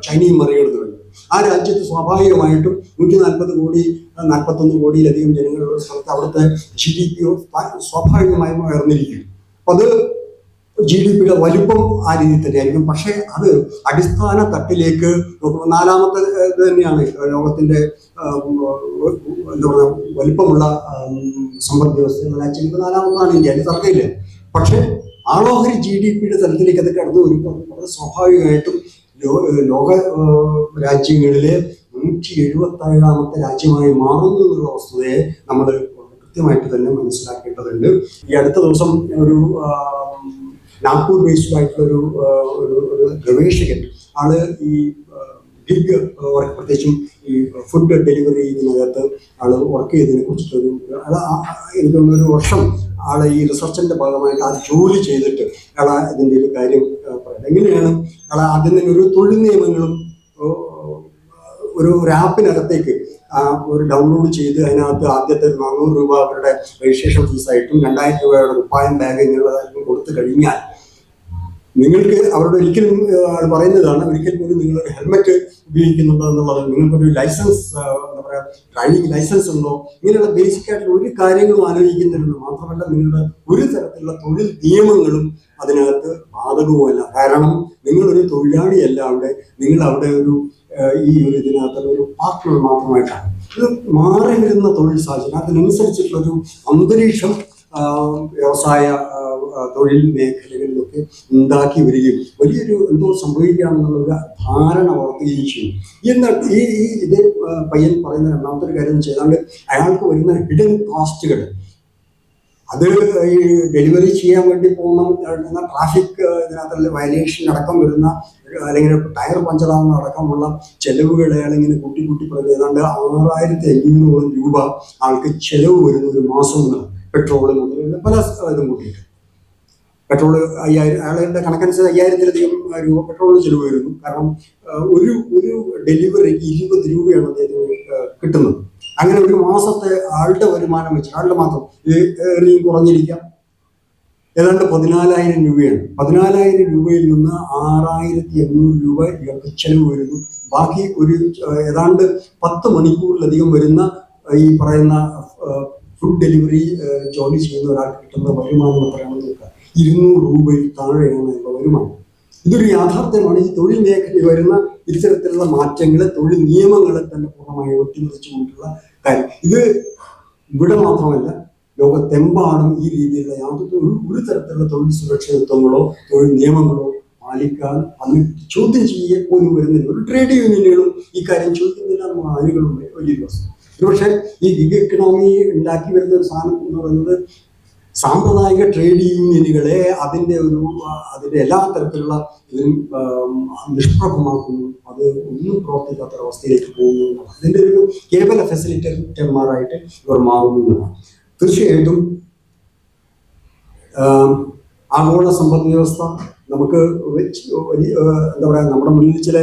Speaker 1: ചൈനയും മറികടന്നു വരുന്നത്. ആ രാജ്യത്ത് സ്വാഭാവികമായിട്ടും 41 കോടിയിലധികം ജനങ്ങളുള്ള സ്ഥലത്ത് അവിടുത്തെ GDP സ്വാഭാവികമായും ഉയർന്നിരിക്കും. അപ്പം അത് GDP വലുപ്പം ആ രീതിയിൽ തന്നെയായിരിക്കും. പക്ഷേ അത് അടിസ്ഥാന തട്ടിലേക്ക് നോക്കുമ്പോൾ 4ാമത്തെ തന്നെയാണ് ലോകത്തിന്റെ എന്താ പറയുക വലിപ്പമുള്ള സമ്പദ് വ്യവസ്ഥയുള്ള രാജ്യങ്ങൾ 4ാമതാണ് ഇന്ത്യ. അതിന് തർക്കമില്ല. പക്ഷേ ആളോഹരി GDP തലത്തിലേക്ക് അത് കടന്നു വരുമ്പോൾ വളരെ സ്വാഭാവികമായിട്ടും ലോക രാജ്യങ്ങളിലെ 177ാമത്തെ രാജ്യമായി മാറുന്നു എന്നുള്ള വസ്തുതയെ നമ്മൾ കൃത്യമായിട്ട് തന്നെ മനസ്സിലാക്കേണ്ടതുണ്ട്. ഈ അടുത്ത ദിവസം ഒരു നാഗ്പൂർ ബേസ്ഡ് ആയിട്ടുള്ള ഒരു ഗവേഷകൻ ആള് ഈ ഗിഗ് വർക്ക്, പ്രത്യേകിച്ചും ഈ ഫുഡ് ഡെലിവറി ഇതിനകത്ത് ആള് വർക്ക് ചെയ്തതിനെ കുറിച്ചിട്ടൊരു എനിക്ക് തോന്നുന്നു 1 വർഷം ആള് ഈ റിസർച്ചിന്റെ ഭാഗമായിട്ട് ആ ജോലി ചെയ്തിട്ട് ആളെ ഇതിൻ്റെ ഒരു കാര്യം പറയുന്നത് എങ്ങനെയാണ്. ആളെ ആദ്യം തന്നെ ഒരു തൊഴിൽ നിയമങ്ങളും ഒരു ആപ്പിനകത്തേക്ക് ഒരു ഡൗൺലോഡ് ചെയ്ത് അതിനകത്ത് ആദ്യത്തെ 400 രൂപ അവരുടെ രജിസ്ട്രേഷൻ ഫീസായിട്ടും 2000 രൂപയുടെ കുപ്പായം ബാഗ് എന്നുള്ളതായിട്ടും കൊടുത്തു കഴിഞ്ഞാൽ നിങ്ങൾക്ക് അവരോട് ഒരിക്കലും പറയുന്നതാണ് ഒരിക്കൽ പോലും നിങ്ങളൊരു ഹെൽമെറ്റ് ഉപയോഗിക്കുന്നുണ്ടോ എന്നുള്ളത്, നിങ്ങൾക്കൊരു ലൈസൻസ് എന്താ പറയുക ഡ്രൈവിംഗ് ലൈസൻസ് ഉണ്ടോ, ഇങ്ങനെയുള്ള ബേസിക് ആയിട്ടുള്ള ഒരു കാര്യങ്ങളും ആലോചിക്കുന്നില്ലെന്ന് മാത്രമല്ല നിങ്ങളുടെ ഒരു തരത്തിലുള്ള തൊഴിൽ നിയമങ്ങളും അതിനകത്ത് ബാധകവുമല്ല. കാരണം നിങ്ങളൊരു തൊഴിലാളിയല്ല അവിടെ, നിങ്ങൾ അവിടെ ഈ ഇതിനകത്തുള്ള ഒരു പാർട്ട്ണർ മാത്രമായിട്ടാണ്. ഇത് മാറി വരുന്ന തൊഴിൽ സാഹചര്യം, അതിനനുസരിച്ചിട്ടുള്ളൊരു അന്തരീക്ഷം വ്യവസായ തൊഴിൽ മേഖലകളിലൊക്കെ ഉണ്ടാക്കി വരികയും വലിയൊരു എന്തോ സംഭവിക്കുകയാണെന്നുള്ള ധാരണ വളർത്തുകയും ചെയ്യും. എന്നിട്ട് ഈ ഇതേ പയ്യൻ പറയുന്ന 2ാമത്തെ കാര്യം ചെയ്താണ്ട് അയാൾക്ക് വരുന്ന ഹിഡൻ കോസ്റ്റുകൾ, അത് ഈ ഡെലിവറി ചെയ്യാൻ വേണ്ടി പോകുന്ന ട്രാഫിക് ഇതിനകത്തുള്ള വയലേഷൻ അടക്കം വരുന്ന അല്ലെങ്കിൽ ടയർ പഞ്ചറാവുന്ന അടക്കമുള്ള ചെലവുകൾ അയാളിങ്ങനെ കൂട്ടി പറഞ്ഞ് ഏതാണ്ട് 6500 രൂപ ആൾക്ക് ചെലവ് വരുന്ന ഒരു മാസം പെട്രോള് മുതലുള്ള പല ഇതും കൂട്ടിയിട്ട്. പെട്രോള് 5000 അയാളുടെ കണക്കനുസരിച്ച് 5000-ലധികം രൂപ പെട്രോളിന് ചെലവ് വരുന്നു. കാരണം ഒരു ഡെലിവറിക്ക് 20 രൂപയാണ് അദ്ദേഹത്തിന് കിട്ടുന്നത്. അങ്ങനെ ഒരു മാസത്തെ ആളുടെ വരുമാനം വെച്ച് ആളുടെ മാത്രം ഇത് കുറഞ്ഞിരിക്കാം ഏതാണ്ട് 14000 രൂപയാണ്. 14000 രൂപയിൽ നിന്ന് 6800 രൂപ ഇയാൾക്ക് ചെലവ് വരുന്നു. ബാക്കി ഏതാണ്ട് 10 മണിക്കൂറിലധികം വരുന്ന ഈ പറയുന്ന ഫുഡ് ഡെലിവറി ജോലി ചെയ്യുന്ന ഒരാൾക്ക് കിട്ടുന്ന വരുമാനം എത്രയാണെന്ന് നോക്കുക. 200 രൂപയിൽ താഴെയാണ് അതിൻ്റെ വരുമാനം. ഇതൊരു യാഥാർത്ഥ്യമാണ്. ഈ തൊഴിൽ മേഖലയിൽ വരുന്ന ഇത്തരത്തിലുള്ള മാറ്റങ്ങളെ, തൊഴിൽ നിയമങ്ങളെ തന്നെ പൂർണ്ണമായി ഒട്ടിമറിച്ചുകൊണ്ടുള്ള കാര്യം. ഇത് ഇവിടെ മാത്രമല്ല, ലോകത്തെമ്പാടും ഈ രീതിയിലുള്ള ഒരു തരത്തിലുള്ള തൊഴിൽ സുരക്ഷിതത്വങ്ങളോ തൊഴിൽ നിയമങ്ങളോ പാലിക്കാൻ അന്ന് ചോദ്യം ചെയ്യാൻ പോലും വരുന്നില്ല. ഒരു ട്രേഡ് യൂണിയനുകളും ഈ കാര്യം ചോദിക്കുന്നില്ല എന്നുള്ള ആളുകളുണ്ട് വലിയൊരു വസ്തു. പക്ഷേ ഈ ഗിഗ് എക്കണോമി ഉണ്ടാക്കി വരുന്ന ഒരു സാധനം എന്ന് പറയുന്നത് സാമ്പ്രദായിക ട്രേഡ് യൂണിയനുകളെ അതിൻ്റെ എല്ലാ തരത്തിലുള്ള ഇതിനും നിഷ്പ്രഭമാക്കുന്നു. അത് ഒന്നും പ്രവർത്തിക്കാത്ത അവസ്ഥയിലേക്ക് പോകുന്നു. അതിൻ്റെ ഒരു കേവല ഫെസിലിറ്റേറ്റർമാരായിട്ട് ഇവർ മാറുന്നതാണ്. തീർച്ചയായിട്ടും ആഗോള സമ്പദ് വ്യവസ്ഥ നമുക്ക് വലിയ എന്താ പറയുക നമ്മുടെ മുന്നിൽ ചില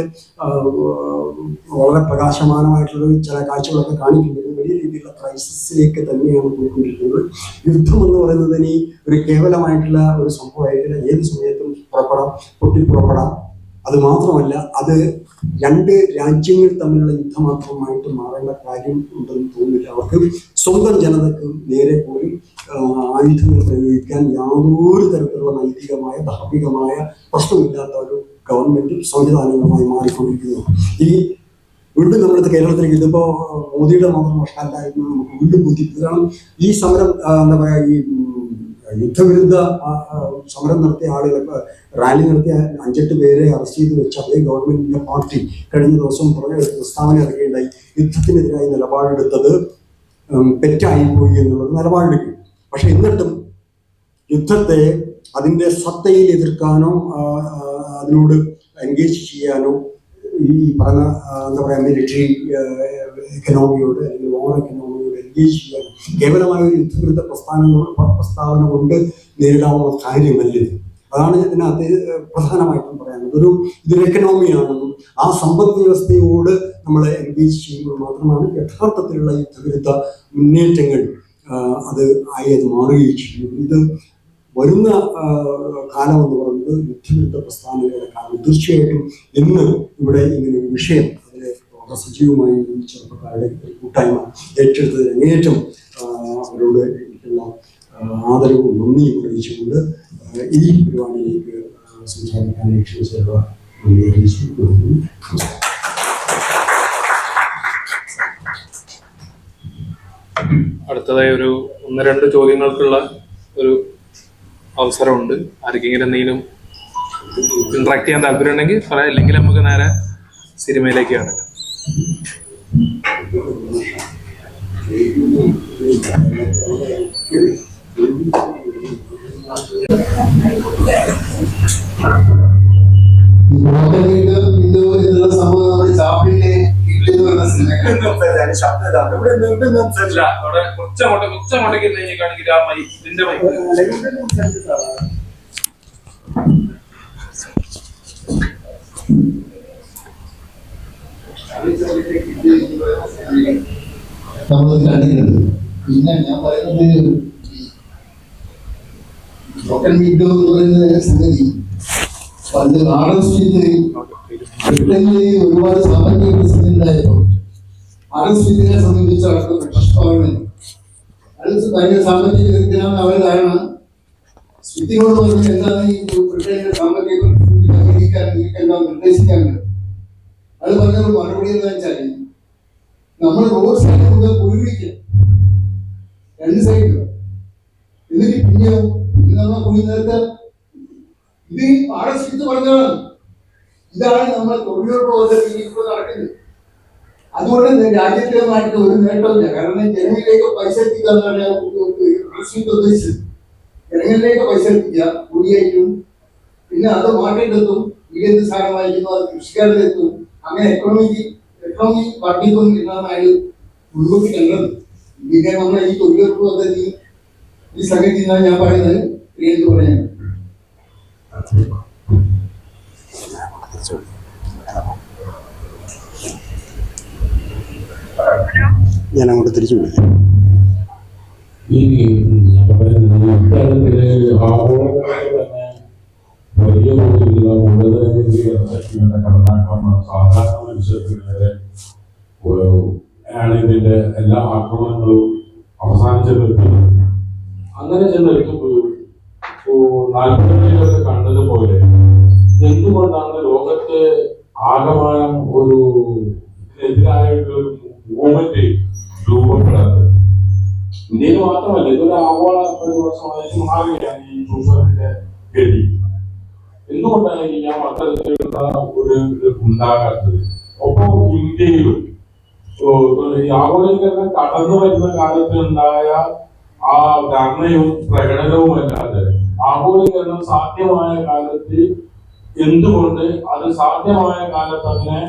Speaker 1: വളരെ പ്രകാശമാനമായിട്ടുള്ള ചില കാഴ്ചകളൊക്കെ കാണിക്കുന്നത് വലിയ രീതിയിലുള്ള ക്രൈസിസിലേക്ക് തന്നെയാണ് പോയിക്കൊണ്ടിരിക്കുന്നത്. യുദ്ധം എന്ന് പറയുന്നത് ഇനി ഒരു കേവലമായിട്ടുള്ള ഒരു സംഭവമായിട്ടില്ല. ഏത് സമയത്തും പൊട്ടിപ്പുറപ്പെടാം. അത് മാത്രമല്ല, അത് 2 രാജ്യങ്ങൾ തമ്മിലുള്ള യുദ്ധം മാത്രമായിട്ട് മാറേണ്ട കാര്യം ഉണ്ടെന്ന് തോന്നുന്നില്ല. അവർക്ക് സ്വന്തം ജനതയ്ക്ക് നേരെ പോലും ആയുധങ്ങൾ പ്രയോഗിക്കാൻ യാതൊരു തരത്തിലുള്ള നൈതികമായ ധാർമ്മികമായ പ്രശ്നമില്ലാത്ത ഒരു ഗവൺമെന്റും സംവിധാനങ്ങളുമായി മാറിക്കൊണ്ടിരിക്കുന്നു. ഈ വീണ്ടും നമ്മുടെ കേരളത്തിലേക്ക് ഇതിപ്പോ മോദിയുടെ മാത്രം വർഷമല്ലായിരുന്നു നമുക്ക് വീണ്ടും ബുദ്ധിമുട്ട്. കാരണം ഈ സമരം എന്താ പറയുക, ഈ യുദ്ധവിരുദ്ധ സമരം നടത്തിയ ആളുകൾ, റാലി നടത്തിയ 5-8 പേരെ അറസ്റ്റ് ചെയ്ത് വെച്ച അതേ ഗവൺമെന്റിന്റെ പാർട്ടി കഴിഞ്ഞ ദിവസം പ്രസ്താവന ഇറക്കുകയുണ്ടായി. യുദ്ധത്തിനെതിരായി നിലപാടെടുത്തത് തെറ്റായിപ്പോയി എന്നുള്ളത് നിലപാടെടുക്കും. പക്ഷെ എന്നിട്ടും യുദ്ധത്തെ അതിൻ്റെ സത്തയിൽ എതിർക്കാനോ അതിനോട് എൻഗേജ് ചെയ്യാനോ ഈ പറഞ്ഞ എന്താ പറയുക മിലിറ്ററി എക്കണോമിയോട് അല്ലെങ്കിൽ നോൺ എക്കണോമിയോട് എൻഗേജ് ചെയ്യാനോ കേവലമായ ഒരു യുദ്ധവിരുദ്ധ പ്രസ്താവന കൊണ്ട് നേരിടാവുന്ന കാര്യമല്ലത്. അതാണ് ഇതിനകത്ത് പ്രധാനമായിട്ടും പറയാനുള്ളത്. ഇതൊരു എക്കണോമിയാണെന്നും ആ സമ്പദ് വ്യവസ്ഥയോട് നമ്മൾ എൻഗേജ് ചെയ്യുമ്പോൾ മാത്രമാണ് യഥാർത്ഥത്തിലുള്ള യുദ്ധവിരുദ്ധ മുന്നേറ്റങ്ങൾ അത് മാറുകയും ചെയ്യും. ഇത് വരുന്ന കാലം എന്ന് പറയുന്നത് യുദ്ധവിരുദ്ധ പ്രസ്ഥാനങ്ങളുടെ കാലം. തീർച്ചയായിട്ടും ഇന്ന് ഇവിടെ ഇങ്ങനെ ഒരു വിഷയം അതിലെ വളരെ സജീവമായി ചെറുപ്പക്കാരുടെ കൂട്ടായ്മ ഏറ്റെടുത്തതിന് അങ്ങേയറ്റം അവരോട് എനിക്കുള്ള ആദരവും നന്ദിയും അറിയിച്ചുകൊണ്ട് ഈ പരിപാടിയിലേക്ക് സംസാരിക്കാൻ ക്ഷണിച്ചുള്ള നന്ദി അറിയിച്ചു.
Speaker 3: അടുത്തതായി ഒരു 1-2 ചോദ്യങ്ങൾക്കുള്ള ഒരു അവസരമുണ്ട്. ആർക്കെങ്കിലും എന്തെങ്കിലും ഇന്ററാക്ട് ചെയ്യാൻ താല്പര്യം ഉണ്ടെങ്കിൽ പറയാം, ഇല്ലെങ്കിൽ നമുക്ക് നേരെ സിനിമയിലേക്ക് കടക്കാം.
Speaker 4: നമ്മളത് കണ്ടിട്ടുണ്ട്. പിന്നെ ഞാൻ പറയുന്നത് ബ്രോക്കൺ വിൻഡോ എന്ന് പറയുന്ന സംഗതി പണ്ട് ബ്രിട്ടനിൽ ഒരുപാട് സാമ്പത്തിക പ്രതിസന്ധി ഉണ്ടായപ്പോൾ ആർഎസ്പിനെ സംബന്ധിച്ച് അവർക്ക് പ്രശ്നമാണ്. അത് ഭയങ്കര സാമ്പത്തിക വിദഗ്ധനാണ് അവർ. കാരണം സ്മിത്തിനോട് പറഞ്ഞത് എന്താണ് ഈ ബ്രിട്ടനിലെ സാമ്പത്തിക പ്രതിസന്ധി പരിഹരിക്കാൻ നിർദ്ദേശിക്കാറുണ്ട്. അത് പറഞ്ഞൊരു മറുപടി എന്താ വെച്ചാൽ നമ്മൾ റോഡ് സൈഡിൽ മുതൽ കുഴിക്കുക 2 സൈഡിലും, എന്നിട്ട് പിന്നെ നമ്മൾ കുഴി നേരത്തെ ഇത് ആർഎസ്പി പറഞ്ഞതാണ്. ഇതാണ് നമ്മൾ തൊഴിലുറപ്പ് നടക്കുന്നത്. അതുകൊണ്ട് രാജ്യത്തിനുമായിട്ട് ഒരു നേട്ടമില്ല. കാരണം ജനങ്ങളിലേക്ക് പൈസ എത്തിക്കുക എന്നാണ് ഉദ്ദേശിച്ചത്. ജനങ്ങളിലേക്ക് പൈസ എത്തിക്കുക കൂടിയായിട്ടും, പിന്നെ അത് മാർക്കറ്റിലെത്തും, വീട് സാധനമായിരിക്കുന്നു, അത് കൃഷിക്കാരുടെ എത്തും. അങ്ങനെ എക്കണോമി വർദ്ധിക്കൊണ്ടിരുന്നതാണ് അയാൾ മുൻകൂട്ടി കണ്ടത്. പിന്നെ നമ്മൾ ഈ തൊഴിലുറപ്പ് പദ്ധതി ഈ സംഗതി എന്നാണ് ഞാൻ പറയുന്നത്. എന്ന് പറയാൻ
Speaker 1: ഞാൻ അങ്ങോട്ട് തിരിച്ചു വിളിക്കാം.
Speaker 5: ഈ ഇത്തരത്തില് ആഗോളതലത്തിൽ തന്നെ വലിയ തോതിലുള്ള കടന്നാക്രമണം സാധാരണ മനുഷ്യർക്കെതിരെ ആണ് ഇതിന്റെ എല്ലാ ആക്രമണങ്ങളും അവസാനിച്ചെടുക്കുന്നത്. അങ്ങനെ ചെന്നെടുക്കുമ്പോൾ 40-കളിലൊക്കെ കണ്ടതുപോലെ എന്തുകൊണ്ടാണ് ലോകത്തെ ആകമാനം ഒരു ഇതിനെതിരായിട്ടുള്ള മൂവ്മെന്റ് രൂപപ്പെടാത്തത്? ഇന്ത്യയിൽ മാത്രമല്ല, ഇതൊരു ആഗോള പ്രതിവർഷമായി മാറുകയാണ് ഈ ചൂഷണത്തിന്റെ ഗതി. എന്തുകൊണ്ടായിരിക്കാം അത്തരത്തിലുള്ള ഒരു ഉണ്ടാകാത്തത്? ഒപ്പം ഇന്ത്യയിലും ഈ ആഗോളീകരണം കടന്നു വരുന്ന കാലത്ത് ഉണ്ടായ ആ ധർണയും പ്രകടനവും അല്ലാതെ ആഗോളീകരണം സാധ്യമായ കാലത്ത് എന്തുകൊണ്ട് അത് സാധ്യമായ കാലത്ത് അതിനെ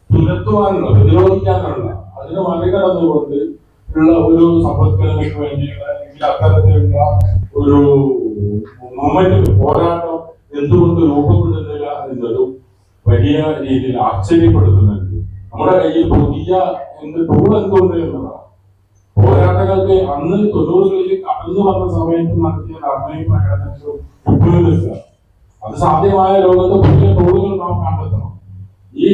Speaker 5: തുരത്തുവാനുള്ള, പ്രതിരോധിക്കാനുള്ള, അതിനെ മറികടന്നുകൊണ്ട് ഉള്ള ഒരു സമ്പദ്ഘടനയ്ക്ക് വേണ്ടിയുള്ള അല്ലെങ്കിൽ അത്തരത്തിലുള്ള ഒരു മൂവ്മെന്റ് പോരാട്ടം എന്തുകൊണ്ട് രൂപപ്പെടുന്നില്ല എന്നതും വലിയ രീതിയിൽ ആശ്ചര്യപ്പെടുത്തുന്നുണ്ട്. നമ്മുടെ കയ്യിൽ പുതിയ ടൂൾ എന്തുകൊണ്ട് എന്നതാണ്. പോരാട്ടങ്ങൾക്ക് അന്ന് 90-കളിൽ കടന്നു വന്ന സമയത്ത് നടത്തിയ ധർമ്മയും പ്രകടനവും ഉപയോഗിക്കുക. അത് സാധ്യമായ ലോകത്ത് പുതിയ ടൂളുകൾ നാം കണ്ടെത്തണം. ഈ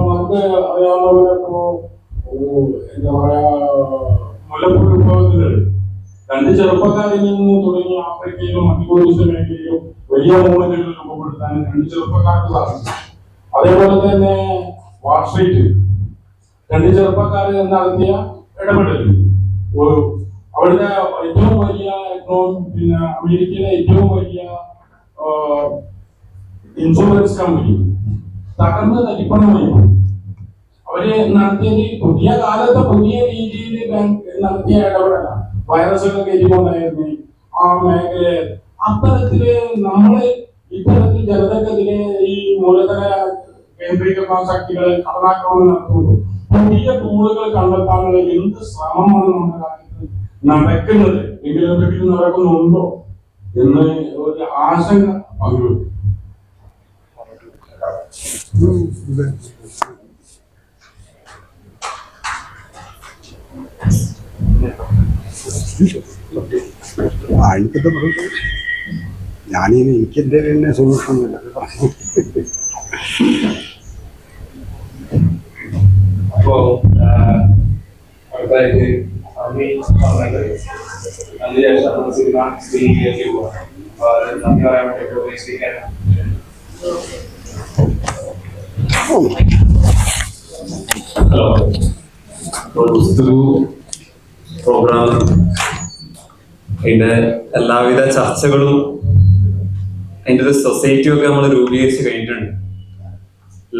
Speaker 5: നമുക്ക് അറിയാവുന്നവരോ എന്താ പറയാ മുല്ലപ്പൂ വിഭവത്തില് 2 ചെറുപ്പക്കാരിൽ നിന്ന് തുടങ്ങി ആഫ്രിക്കയിലും മധ്യപൂർവ്വ മേഖലയിലും വലിയ മൂവ്മെന്റുകൾ രൂപപ്പെടുത്താൻ 2 ചെറുപ്പക്കാർക്ക് സാധിച്ചു. അതേപോലെ തന്നെ വാൾസ്ട്രീറ്റ് 2 ചെറുപ്പക്കാർ നടത്തിയ ഇടപെടൽ അവിടുത്തെ ഏറ്റവും വലിയ പിന്നെ അമേരിക്കയിലെ ഏറ്റവും വലിയ ഇൻഷുറൻസ് കമ്പനി തകർന്ന് തരിപ്പണമായി. അവര് നടത്തിയത് പുതിയ കാലത്തെ പുതിയ രീതിയിൽ നടത്തിയ ഇടപെടല, വൈറസുകൾ കയറ്റിക്കൊണ്ടായിരുന്നു ആ മേഖലയെ. അത്തരത്തില് നമ്മള് ഇത്തരത്തിൽ ജനതക്കെതിരെ ഈ മൂലധന കേന്ദ്രീകരണ ശക്തികൾ കടന്നാക്രമണം നടത്തുന്നു. പുതിയ ടൂളുകൾ കണ്ടെത്താനുള്ള എന്ത് ശ്രമമാണ് നമ്മുടെ രാജ്യത്ത് നടക്കുന്നത്, എങ്കിലും നടക്കുന്നുണ്ടോ എന്ന് ഒരു ആശങ്ക പങ്കുവെക്കും.
Speaker 1: ഞാനിങ്ങനെ എനിക്കെന്റെ തന്നെ സൊല്യൂഷൻ ഒന്നുമില്ല.
Speaker 3: അപ്പോ അടുത്തായിട്ട് അതിനുശേഷം സിനിമ സ്ക്രീനിലേക്ക് പോകാം. നന്ദി പറയാൻ വേണ്ടിയിട്ട് സ്പീക്കർ
Speaker 2: ഹലോ. ഒരു പ്രോഗ്രാം അതിന്റെ എല്ലാവിധ ചർച്ചകളും അതിന്റെ ഒരു സൊസൈറ്റിയും ഒക്കെ നമ്മൾ രൂപീകരിച്ച് കഴിഞ്ഞിട്ടുണ്ട്.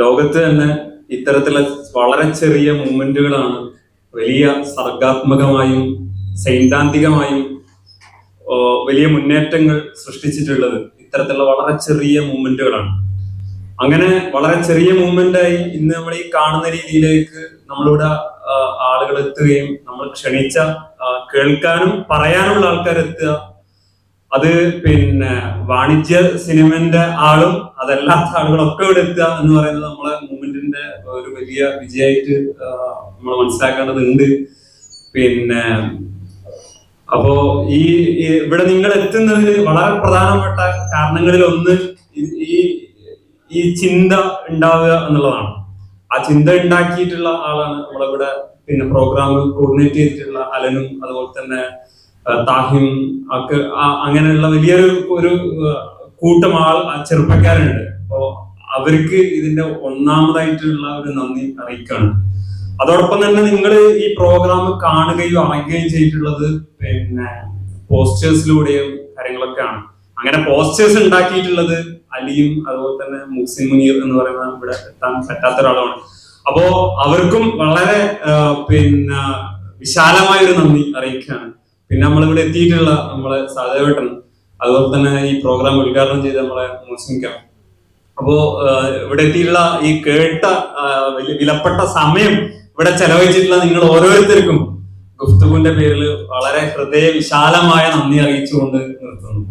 Speaker 2: ലോകത്ത് തന്നെ ഇത്തരത്തിലുള്ള വളരെ ചെറിയ മൂവ്മെന്റുകളാണ് വലിയ സർഗാത്മകമായും സൈദ്ധാന്തികമായും വലിയ മുന്നേറ്റങ്ങൾ സൃഷ്ടിച്ചിട്ടുള്ളത്. ഇത്തരത്തിലുള്ള വളരെ ചെറിയ മൂവ്മെന്റുകളാണ്. അങ്ങനെ വളരെ ചെറിയ മൂവ്മെന്റായി ഇന്ന് നമ്മൾ ഈ കാണുന്ന രീതിയിലേക്ക് നമ്മളിവിടെ ആളുകൾ എത്തുകയും നമ്മൾ ക്ഷണിച്ച കേൾക്കാനും പറയാനുള്ള ആൾക്കാർ എത്തുക, അത് പിന്നെ വാണിജ്യ സിനിമന്റെ ആളും അതല്ലാത്ത ആളുകളൊക്കെ ഇവിടെ എത്തുക എന്ന് പറയുന്നത് നമ്മളെ മൂവ്മെന്റിന്റെ ഒരു വലിയ വിജയമായിട്ട് നമ്മൾ മനസ്സിലാക്കേണ്ടതുണ്ട്. പിന്നെ അപ്പോ ഈ ഇവിടെ നിങ്ങൾ എത്തുന്നതിന് വളരെ പ്രധാനപ്പെട്ട കാരണങ്ങളിൽ ഒന്ന് ഈ ചിന്ത ഉണ്ടാവുക എന്നുള്ളതാണ്. ആ ചിന്ത ഉണ്ടാക്കിയിട്ടുള്ള ആളാണ് നമ്മളിവിടെ പിന്നെ പ്രോഗ്രാം കോർഡിനേറ്റ് ചെയ്തിട്ടുള്ള അലനും അതുപോലെ തന്നെ താഹിം ഒക്കെ അങ്ങനെയുള്ള വലിയൊരു ഒരു കൂട്ടം ചെറുപ്പക്കാരുണ്ട്. അപ്പോ അവർക്ക് ഇതിന്റെ ഒന്നാമതായിട്ടുള്ള ഒരു നന്ദി അറിയിക്കുകയാണ്. അതോടൊപ്പം തന്നെ നിങ്ങൾ ഈ പ്രോഗ്രാം കാണുകയും അറിയുകയും ചെയ്തിട്ടുള്ളത് പിന്നെ പോസ്റ്റേഴ്സിലൂടെയും കാര്യങ്ങളൊക്കെയാണ്. അങ്ങനെ പോസ്റ്റേഴ്സ് ഉണ്ടാക്കിയിട്ടുള്ളത് അലിയും അതുപോലെ തന്നെ മുഹ്സിൻ മുനീർ എന്ന് പറയുന്ന ഇവിടെ എത്താൻ പറ്റാത്ത ഒരാളാണ്. അപ്പോ അവർക്കും വളരെ പിന്നെ വിശാലമായ ഒരു നന്ദി അറിയിക്കുകയാണ്. പിന്നെ നമ്മളിവിടെ എത്തിയിട്ടുള്ള നമ്മളെ സഹദേവേട്ടൻ, അതുപോലെ തന്നെ ഈ പ്രോഗ്രാം ഉദ്ഘാടനം ചെയ്ത നമ്മളെ മുസ്ലിം. അപ്പോ ഇവിടെ എത്തിയിട്ടുള്ള ഈ കേട്ട വിലപ്പെട്ട സമയം ഇവിടെ ചെലവഴിച്ചിട്ടുള്ള നിങ്ങൾ ഓരോരുത്തർക്കും ഗുഫ്തുവിന്റെ പേരിൽ വളരെ ഹൃദയ വിശാലമായ നന്ദി അറിയിച്ചുകൊണ്ട് നിർത്തുന്നു.